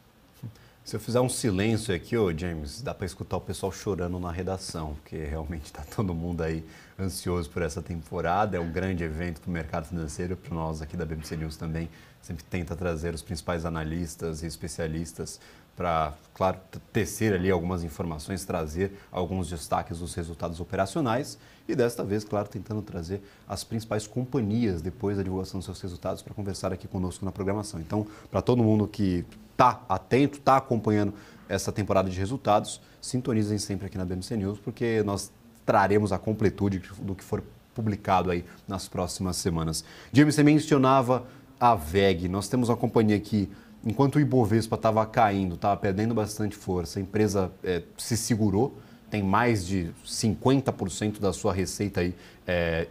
Se eu fizer um silêncio aqui, James, dá para escutar o pessoal chorando na redação, porque realmente está todo mundo aí ansioso por essa temporada. É um grande evento para o mercado financeiro, para nós aqui da BMC News também. Sempre tenta trazer os principais analistas e especialistas para, claro, tecer ali algumas informações, trazer alguns destaques dos resultados operacionais e desta vez, claro, tentando trazer as principais companhias depois da divulgação dos seus resultados para conversar aqui conosco na programação. Então, para todo mundo que está atento, está acompanhando essa temporada de resultados, sintonizem sempre aqui na BMC News, porque nós traremos a completude do que for publicado aí nas próximas semanas. James, você mencionava a VEG. Nós temos uma companhia que, enquanto o Ibovespa estava caindo, estava perdendo bastante força, a empresa se segurou, tem mais de 50% da sua receita aí,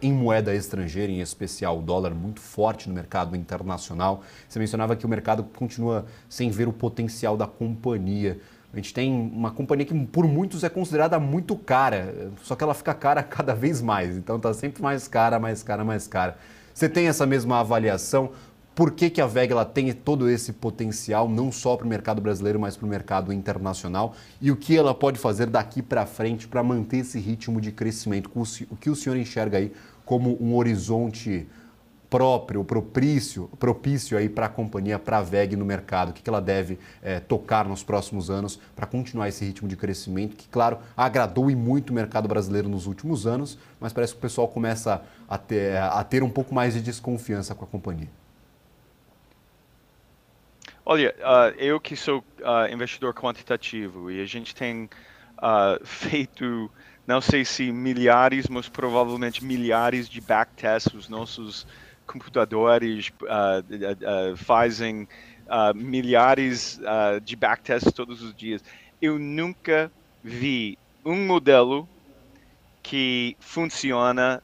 em moeda estrangeira, em especial o dólar, muito forte no mercado internacional. Você mencionava que o mercado continua sem ver o potencial da companhia. A gente tem uma companhia que por muitos é considerada muito cara, só que ela fica cara cada vez mais, então está sempre mais cara, mais cara, mais cara. Você tem essa mesma avaliação? Por que a VEG ela tem todo esse potencial, não só para o mercado brasileiro, mas para o mercado internacional? E o que ela pode fazer daqui para frente para manter esse ritmo de crescimento? O que o senhor enxerga aí como um horizonte próprio, propício aí para a companhia, para a VEG no mercado? O que ela deve tocar nos próximos anos para continuar esse ritmo de crescimento que, claro, agradou e muito o mercado brasileiro nos últimos anos, mas parece que o pessoal começa a ter um pouco mais de desconfiança com a companhia. Olha, eu que sou investidor quantitativo e a gente tem feito, não sei se milhares, mas provavelmente milhares de backtests. Os nossos computadores fazem milhares de backtests todos os dias. Eu nunca vi um modelo que funciona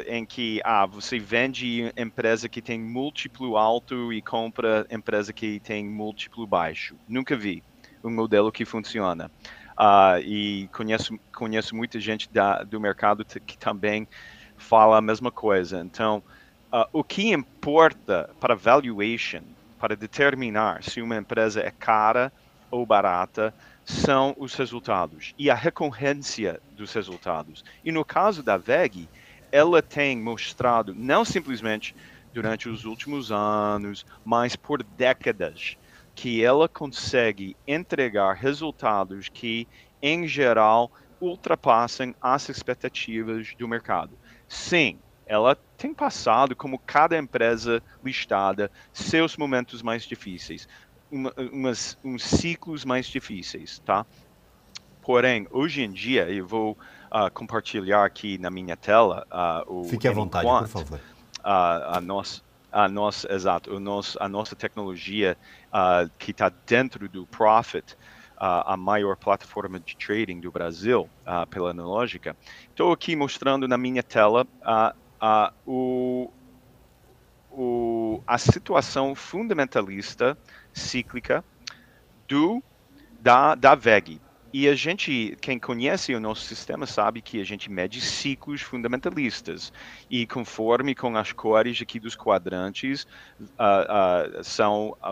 em que você vende empresa que tem múltiplo alto e compra empresa que tem múltiplo baixo. Nunca vi um modelo que funciona. E conheço muita gente do mercado que também fala a mesma coisa. Então, o que importa para valuation, para determinar se uma empresa é cara ou barata, são os resultados e a recorrência dos resultados. E no caso da WEG, ela tem mostrado, não simplesmente durante os últimos anos, mas por décadas, que ela consegue entregar resultados que, em geral, ultrapassam as expectativas do mercado. Sim, ela tem passado, como cada empresa listada, seus momentos mais difíceis. Uns ciclos mais difíceis, tá? Porém, hoje em dia, eu vou compartilhar aqui na minha tela Fique à vontade, por favor. A nossa tecnologia que está dentro do Profit, a maior plataforma de trading do Brasil, pela Analógica. Estou aqui mostrando na minha tela a situação fundamentalista cíclica da WEG. E a gente, quem conhece o nosso sistema, sabe que a gente mede ciclos fundamentalistas. E conforme com as cores aqui dos quadrantes,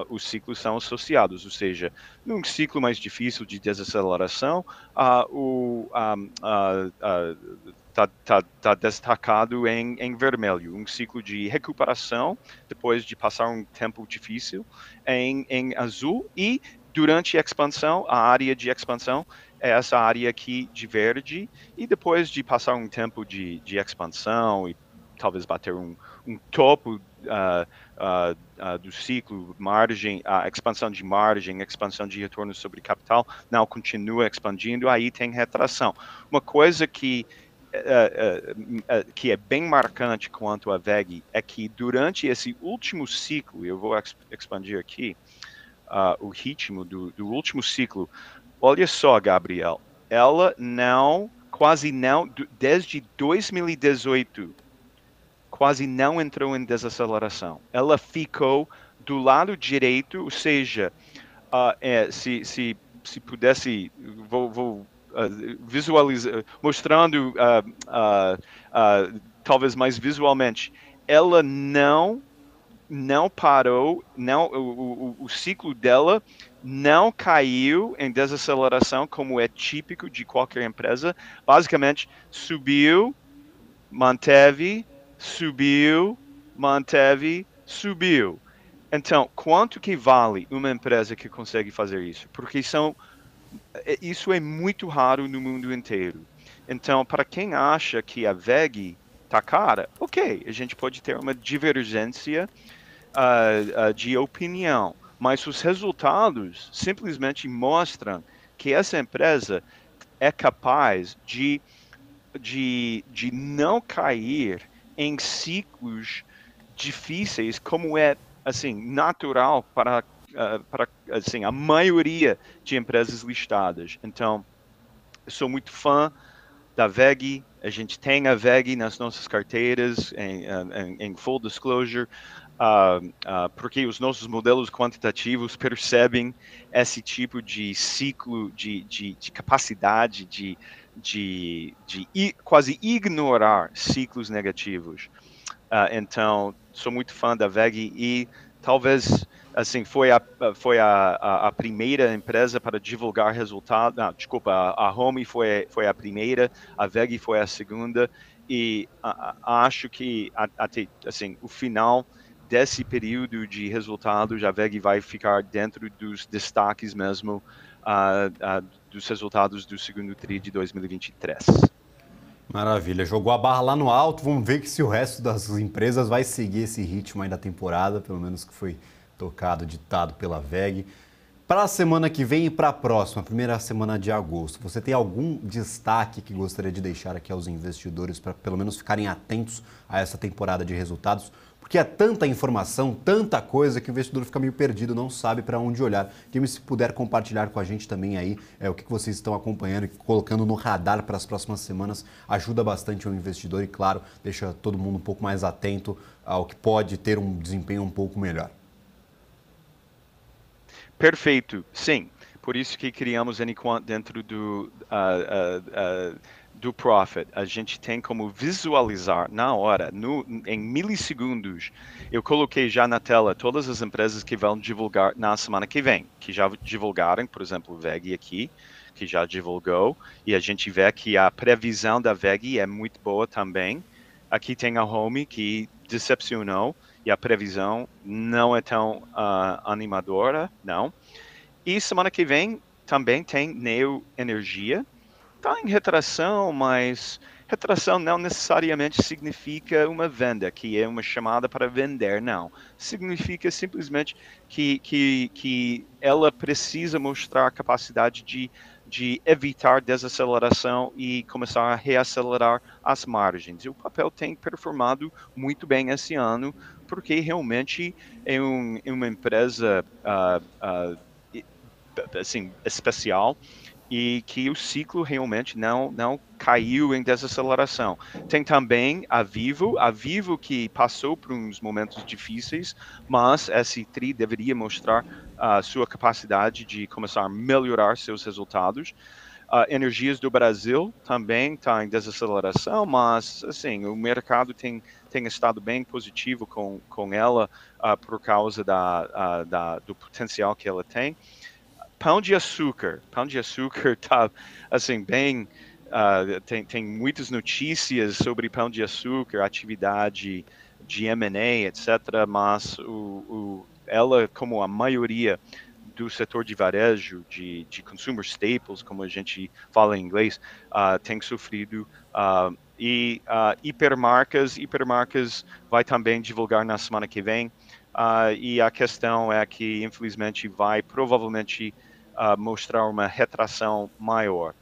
os ciclos são associados. Ou seja, num ciclo mais difícil de desaceleração, está destacado em vermelho, um ciclo de recuperação, depois de passar um tempo difícil, em azul, e durante a expansão, a área de expansão é essa área aqui de verde, e depois de passar um tempo de expansão e talvez bater um topo do ciclo, a expansão de margem, expansão de retorno sobre capital, não continua expandindo, aí tem retração. Uma coisa que é bem marcante quanto a WEG é que durante esse último ciclo, eu vou expandir aqui o ritmo do último ciclo, olha só, Gabriel, ela quase não, desde 2018, quase não entrou em desaceleração. Ela ficou do lado direito, ou seja, se pudesse, vou visualizar, mostrando talvez mais visualmente, ela não parou, o ciclo dela não caiu em desaceleração como é típico de qualquer empresa. Basicamente, subiu, manteve, subiu, manteve, subiu. Então, quanto que vale uma empresa que consegue fazer isso? Porque isso é muito raro no mundo inteiro. Então, para quem acha que a WEG está cara, ok, a gente pode ter uma divergência de opinião, mas os resultados simplesmente mostram que essa empresa é capaz de não cair em ciclos difíceis, como é assim natural para assim, a maioria de empresas listadas. Então, eu sou muito fã da WEG, a gente tem a WEG nas nossas carteiras, em full disclosure, porque os nossos modelos quantitativos percebem esse tipo de ciclo, de capacidade de quase ignorar ciclos negativos. Então, sou muito fã da WEG e talvez assim foi a primeira empresa para divulgar resultados. A Home foi a primeira, a WEG foi a segunda, e acho que até assim o final desse período de resultados, a WEG vai ficar dentro dos destaques mesmo dos resultados do segundo TRI de 2023. Maravilha, jogou a barra lá no alto, vamos ver se o resto das empresas vai seguir esse ritmo aí da temporada, pelo menos que foi tocado, ditado pela WEG. Para a semana que vem e para a próxima, primeira semana de agosto, você tem algum destaque que gostaria de deixar aqui aos investidores para pelo menos ficarem atentos a essa temporada de resultados? Porque é tanta informação, tanta coisa que o investidor fica meio perdido, não sabe para onde olhar. James, se puder compartilhar com a gente também aí o que vocês estão acompanhando e colocando no radar para as próximas semanas, ajuda bastante o investidor e, claro, deixa todo mundo um pouco mais atento ao que pode ter um desempenho um pouco melhor. Perfeito, sim. Por isso que criamos Anyquant dentro do Profit. A gente tem como visualizar na hora, em milissegundos. Eu coloquei já na tela todas as empresas que vão divulgar na semana que vem, que já divulgaram, por exemplo, o VEG aqui, que já divulgou, e a gente vê que a previsão da VEG é muito boa também. Aqui tem a Home, que decepcionou, e a previsão não é tão animadora, não. E semana que vem também tem Neo Energia. Está em retração, mas retração não necessariamente significa uma venda, que é uma chamada para vender, não. Significa simplesmente que ela precisa mostrar a capacidade de evitar desaceleração e começar a reacelerar as margens. E o papel tem performado muito bem esse ano, porque realmente é uma empresa assim, especial, e que o ciclo realmente não caiu em desaceleração. Tem também a Vivo que passou por uns momentos difíceis, mas esse TRI deveria mostrar a sua capacidade de começar a melhorar seus resultados. Energias do Brasil também está em desaceleração, mas assim, o mercado tem estado bem positivo com ela por causa do potencial que ela tem. Pão de Açúcar está assim bem, tem muitas notícias sobre Pão de Açúcar, atividade de M&A, etc. Mas ela, como a maioria do setor de varejo, de consumer staples, como a gente fala em inglês, tem sofrido. E Hipermarcas vai também divulgar na semana que vem. E a questão é que, infelizmente, vai provavelmente mostrar uma retração maior.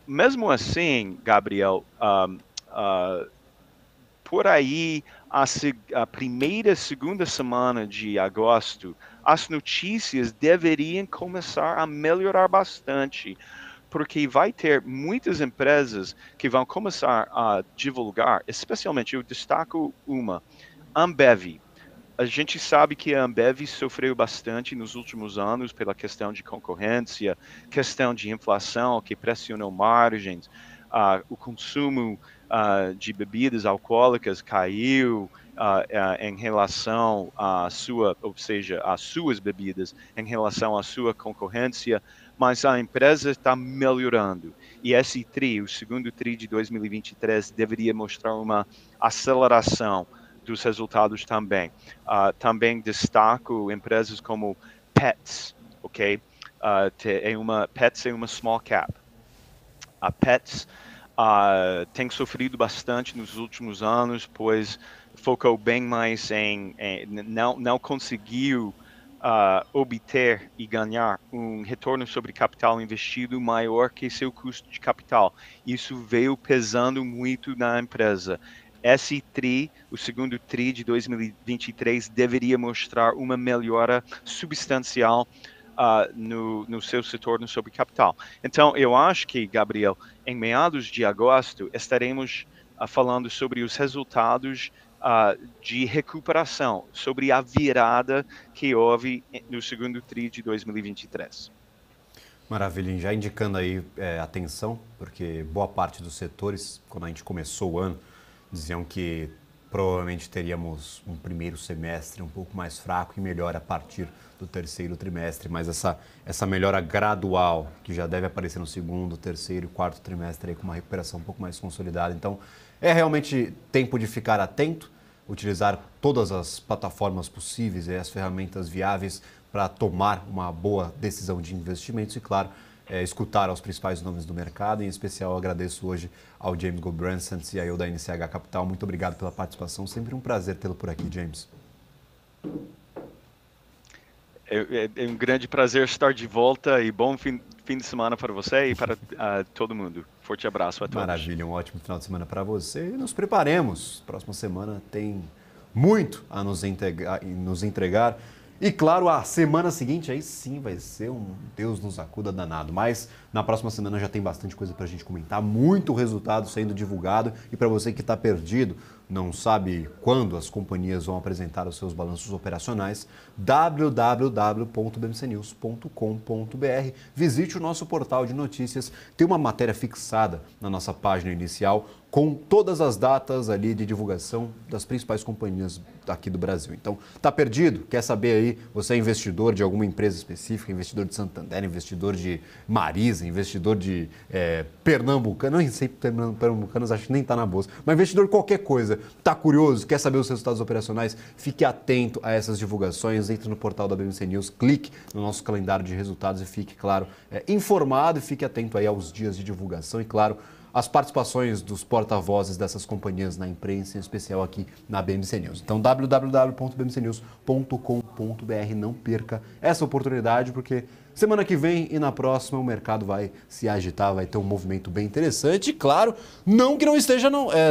Mesmo assim, Gabriel, por aí, a primeira, segunda semana de agosto, as notícias deveriam começar a melhorar bastante, porque vai ter muitas empresas que vão começar a divulgar, especialmente, eu destaco uma, Ambev. A gente sabe que a Ambev sofreu bastante nos últimos anos pela questão de concorrência, questão de inflação que pressionou margens, o consumo de bebidas alcoólicas caiu em relação à às suas bebidas, em relação à sua concorrência, mas a empresa está melhorando. E esse TRI, o segundo TRI de 2023, deveria mostrar uma aceleração dos resultados também. Também destaco empresas como Pets, ok? Pets é uma small cap. A Pets tem sofrido bastante nos últimos anos, pois focou bem mais não conseguiu obter e ganhar um retorno sobre capital investido maior que seu custo de capital. Isso veio pesando muito na empresa. Esse TRI, o segundo TRI de 2023, deveria mostrar uma melhora substancial no seu retorno sobre capital. Então, eu acho que, Gabriel, em meados de agosto, estaremos falando sobre os resultados de recuperação, sobre a virada que houve no segundo TRI de 2023. Maravilha, já indicando aí atenção, porque boa parte dos setores, quando a gente começou o ano, diziam que provavelmente teríamos um primeiro semestre um pouco mais fraco e melhor a partir do terceiro trimestre, mas essa melhora gradual que já deve aparecer no segundo, terceiro e quarto trimestre aí com uma recuperação um pouco mais consolidada. Então, é realmente tempo de ficar atento, utilizar todas as plataformas possíveis e as ferramentas viáveis para tomar uma boa decisão de investimentos e, claro, escutar aos principais nomes do mercado. Em especial, eu agradeço hoje ao James Gulbrandsen, CIO da NCH Capital. Muito obrigado pela participação. Sempre um prazer tê-lo por aqui, James. É um grande prazer estar de volta e bom fim de semana para você e para todo mundo. Forte abraço a todos. Maravilha, um ótimo final de semana para você e nos preparemos. Próxima semana tem muito a nos entregar. E claro, a semana seguinte aí sim vai ser um Deus nos acuda danado. Mas na próxima semana já tem bastante coisa para a gente comentar, muito resultado sendo divulgado. E para você que está perdido, não sabe quando as companhias vão apresentar os seus balanços operacionais, www.bmcnews.com.br. Visite o nosso portal de notícias, tem uma matéria fixada na nossa página inicial com todas as datas ali de divulgação das principais companhias aqui do Brasil. Então, tá perdido? Quer saber aí? Você é investidor de alguma empresa específica, investidor de Santander, investidor de Marisa, investidor de Pernambucano, não sei, Pernambucanos acho que nem tá na bolsa, mas investidor de qualquer coisa, tá curioso, quer saber os resultados operacionais? Fique atento a essas divulgações, entre no portal da BMC News, clique no nosso calendário de resultados e fique, claro, informado e fique atento aí aos dias de divulgação e, claro, as participações dos porta-vozes dessas companhias na imprensa, em especial aqui na BMC News. Então, www.bmcnews.com.br, não perca essa oportunidade, porque semana que vem e na próxima o mercado vai se agitar, vai ter um movimento bem interessante. E, claro, não que não esteja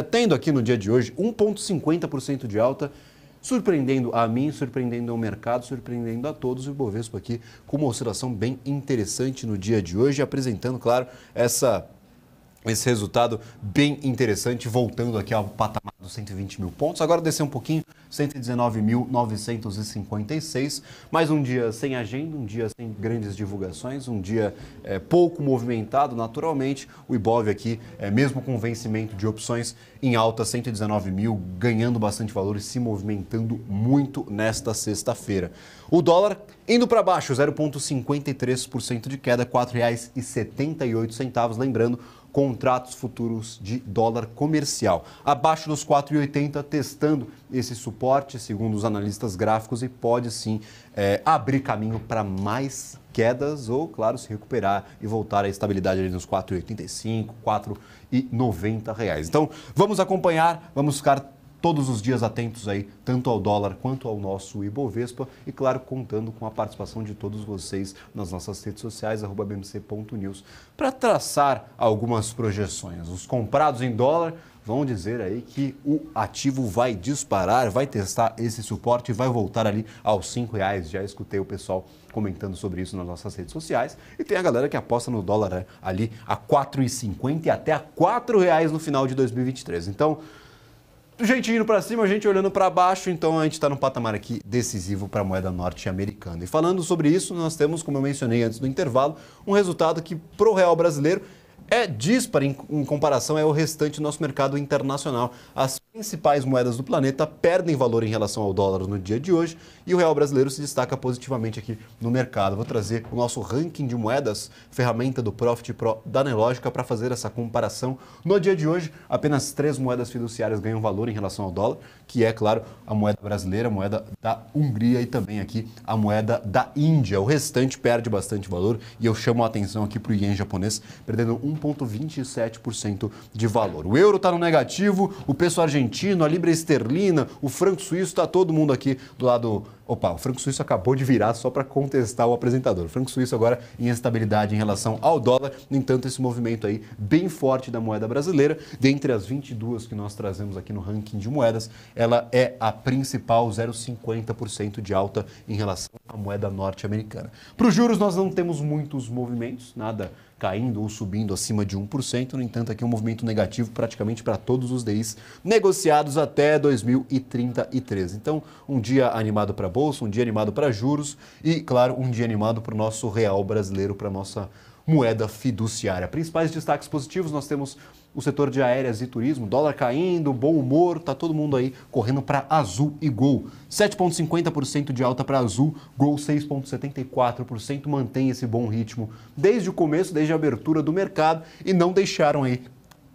tendo aqui no dia de hoje 1,50% de alta, surpreendendo a mim, surpreendendo ao mercado, surpreendendo a todos. O Ibovespa aqui com uma oscilação bem interessante no dia de hoje, apresentando, claro, esse resultado bem interessante, voltando aqui ao patamar dos 120 mil pontos. Agora descer um pouquinho, 119.956. Mais um dia sem agenda, um dia sem grandes divulgações, um dia pouco movimentado naturalmente. O Ibov aqui, mesmo com vencimento de opções em alta, 119 mil, ganhando bastante valor e se movimentando muito nesta sexta-feira. O dólar indo para baixo, 0,53% de queda, R$ 4,78. Lembrando, contratos futuros de dólar comercial. Abaixo dos 4,80, testando esse suporte, segundo os analistas gráficos, e pode sim abrir caminho para mais quedas ou, claro, se recuperar e voltar à estabilidade ali nos 4,85, R$ 4,90. Então, vamos acompanhar, vamos ficar todos os dias atentos aí, tanto ao dólar quanto ao nosso Ibovespa e, claro, contando com a participação de todos vocês nas nossas redes sociais, @bmc.news, para traçar algumas projeções. Os comprados em dólar vão dizer aí que o ativo vai disparar, vai testar esse suporte e vai voltar ali aos R$ 5. Já escutei o pessoal comentando sobre isso nas nossas redes sociais. E tem a galera que aposta no dólar ali a R$ 4,50 e até a R$ 4 no final de 2023. Então, gente indo para cima, a gente olhando para baixo, então a gente está num patamar aqui decisivo para a moeda norte-americana. E falando sobre isso, nós temos, como eu mencionei antes do intervalo, um resultado que para o real brasileiro é disparo em comparação ao restante do nosso mercado internacional. As principais moedas do planeta perdem valor em relação ao dólar no dia de hoje e o real brasileiro se destaca positivamente aqui no mercado. Vou trazer o nosso ranking de moedas, ferramenta do Profit Pro da Nelogica, para fazer essa comparação. No dia de hoje, apenas 3 moedas fiduciárias ganham valor em relação ao dólar, que é, claro, a moeda brasileira, a moeda da Hungria e também aqui a moeda da Índia. O restante perde bastante valor e eu chamo a atenção aqui para o ien japonês, perdendo 1,27% de valor. O euro está no negativo, o peso argentino, a libra esterlina, o franco suíço, está todo mundo aqui do lado... Opa, o franco suíço acabou de virar só para contestar o apresentador. O franco suíço agora em estabilidade em relação ao dólar. No entanto, esse movimento aí bem forte da moeda brasileira, dentre as 22 que nós trazemos aqui no ranking de moedas, ela é a principal, 0,50% de alta em relação à moeda norte-americana. Para os juros, nós não temos muitos movimentos, nada caindo ou subindo acima de 1%. No entanto, aqui um movimento negativo praticamente para todos os DIs negociados até 2033. Então, um dia animado para a Bolsa, um dia animado para juros e, claro, um dia animado para o nosso real brasileiro, para a nossa moeda fiduciária. Principais destaques positivos, nós temos o setor de aéreas e turismo, dólar caindo, bom humor, tá todo mundo aí correndo para Azul e Gol. 7,50% de alta para Azul, Gol 6,74%, mantém esse bom ritmo desde o começo, desde a abertura do mercado e não deixaram aí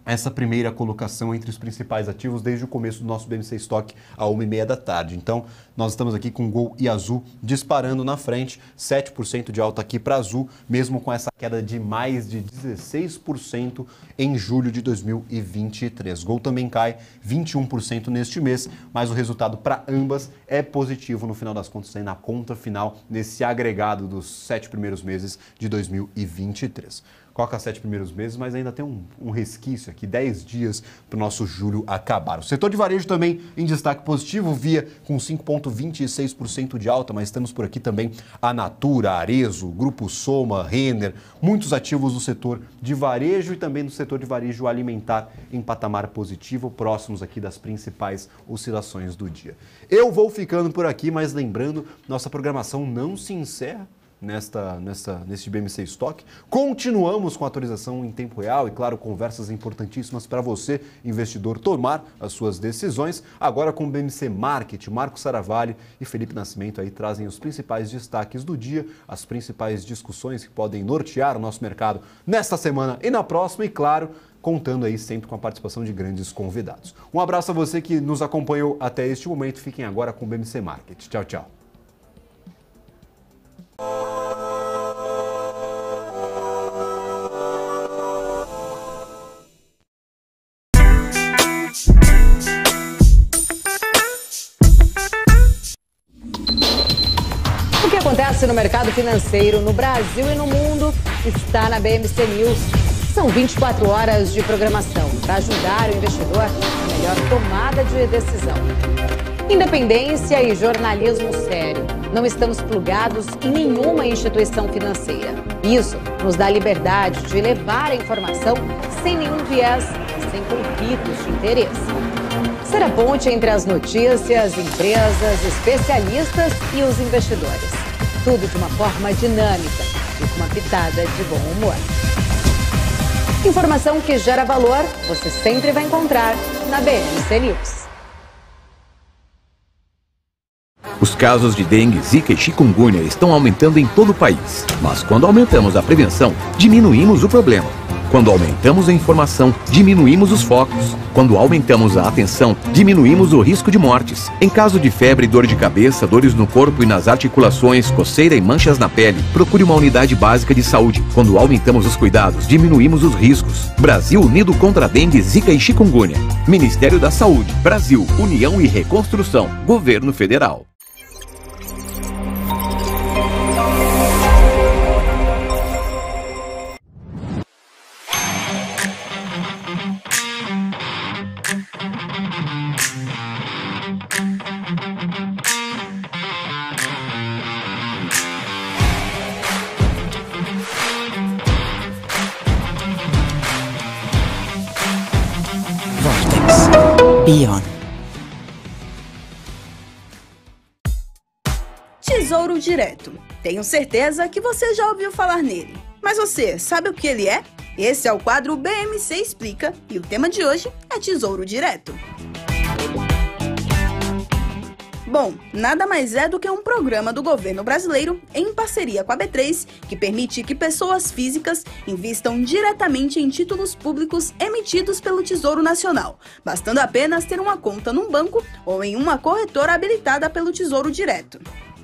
essa primeira colocação entre os principais ativos desde o começo do nosso BMC Stock, à 1h30 da tarde. Então, nós estamos aqui com Gol e Azul disparando na frente, 7% de alta aqui para Azul, mesmo com essa queda de mais de 16% em julho de 2023. Gol também cai 21% neste mês, mas o resultado para ambas é positivo no final das contas, aí na conta final, nesse agregado dos 7 primeiros meses de 2023. Coloca 7 primeiros meses, mas ainda tem um resquício aqui, 10 dias para o nosso julho acabar. O setor de varejo também em destaque positivo, Via com 5,26% de alta, mas temos por aqui também a Natura, Arezzo, Grupo Soma, Renner, muitos ativos do setor de varejo e também do setor de varejo alimentar em patamar positivo, próximos aqui das principais oscilações do dia. Eu vou ficando por aqui, mas lembrando, nossa programação não se encerra neste BMC Stock. Continuamos com a atualização em tempo real e, claro, conversas importantíssimas para você, investidor, tomar as suas decisões. Agora com o BMC Market, Marco Saravalli e Felipe Nascimento aí trazem os principais destaques do dia, as principais discussões que podem nortear o nosso mercado nesta semana e na próxima e, claro, contando aí sempre com a participação de grandes convidados. Um abraço a você que nos acompanhou até este momento. Fiquem agora com o BMC Market. Tchau, tchau. O que acontece no mercado financeiro no Brasil e no mundo está na BMC News. São 24 horas de programação para ajudar o investidor na melhor tomada de decisão. Independência e jornalismo sério. Não estamos plugados em nenhuma instituição financeira. Isso nos dá liberdade de levar a informação sem nenhum viés e sem conflitos de interesse. Ser a ponte entre as notícias, empresas, especialistas e os investidores. Tudo de uma forma dinâmica e com uma pitada de bom humor. Informação que gera valor, você sempre vai encontrar na BMC News. Os casos de dengue, zika e chikungunya estão aumentando em todo o país. Mas quando aumentamos a prevenção, diminuímos o problema. Quando aumentamos a informação, diminuímos os focos. Quando aumentamos a atenção, diminuímos o risco de mortes. Em caso de febre, dor de cabeça, dores no corpo e nas articulações, coceira e manchas na pele, procure uma unidade básica de saúde. Quando aumentamos os cuidados, diminuímos os riscos. Brasil unido contra a dengue, zika e chikungunya. Ministério da Saúde, Brasil, União e Reconstrução, Governo Federal. Beyond. Tesouro Direto. Tenho certeza que você já ouviu falar nele. Mas você sabe o que ele é? Esse é o quadro BMC Explica e o tema de hoje é Tesouro Direto. Bom, nada mais é do que um programa do governo brasileiro, em parceria com a B3, que permite que pessoas físicas invistam diretamente em títulos públicos emitidos pelo Tesouro Nacional, bastando apenas ter uma conta num banco ou em uma corretora habilitada pelo Tesouro Direto.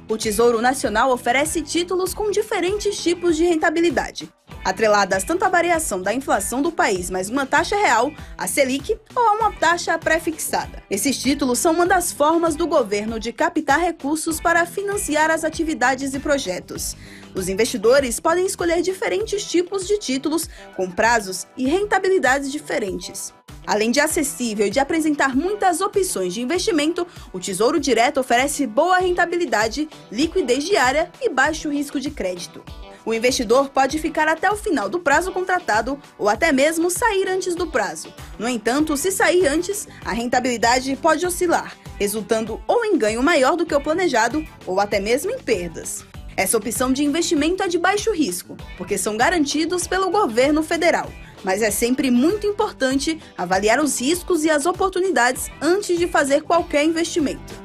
O Tesouro Nacional oferece títulos com diferentes tipos de rentabilidade, atreladas tanto à variação da inflação do país mais uma taxa real, a Selic, ou a uma taxa pré-fixada. Esses títulos são uma das formas do governo de captar recursos para financiar as atividades e projetos. Os investidores podem escolher diferentes tipos de títulos com prazos e rentabilidades diferentes. Além de acessível e de apresentar muitas opções de investimento, o Tesouro Direto oferece boa rentabilidade, liquidez diária e baixo risco de crédito. O investidor pode ficar até o final do prazo contratado ou até mesmo sair antes do prazo. No entanto, se sair antes, a rentabilidade pode oscilar, resultando ou em ganho maior do que o planejado ou até mesmo em perdas. Essa opção de investimento é de baixo risco, porque são garantidos pelo governo federal. Mas é sempre muito importante avaliar os riscos e as oportunidades antes de fazer qualquer investimento.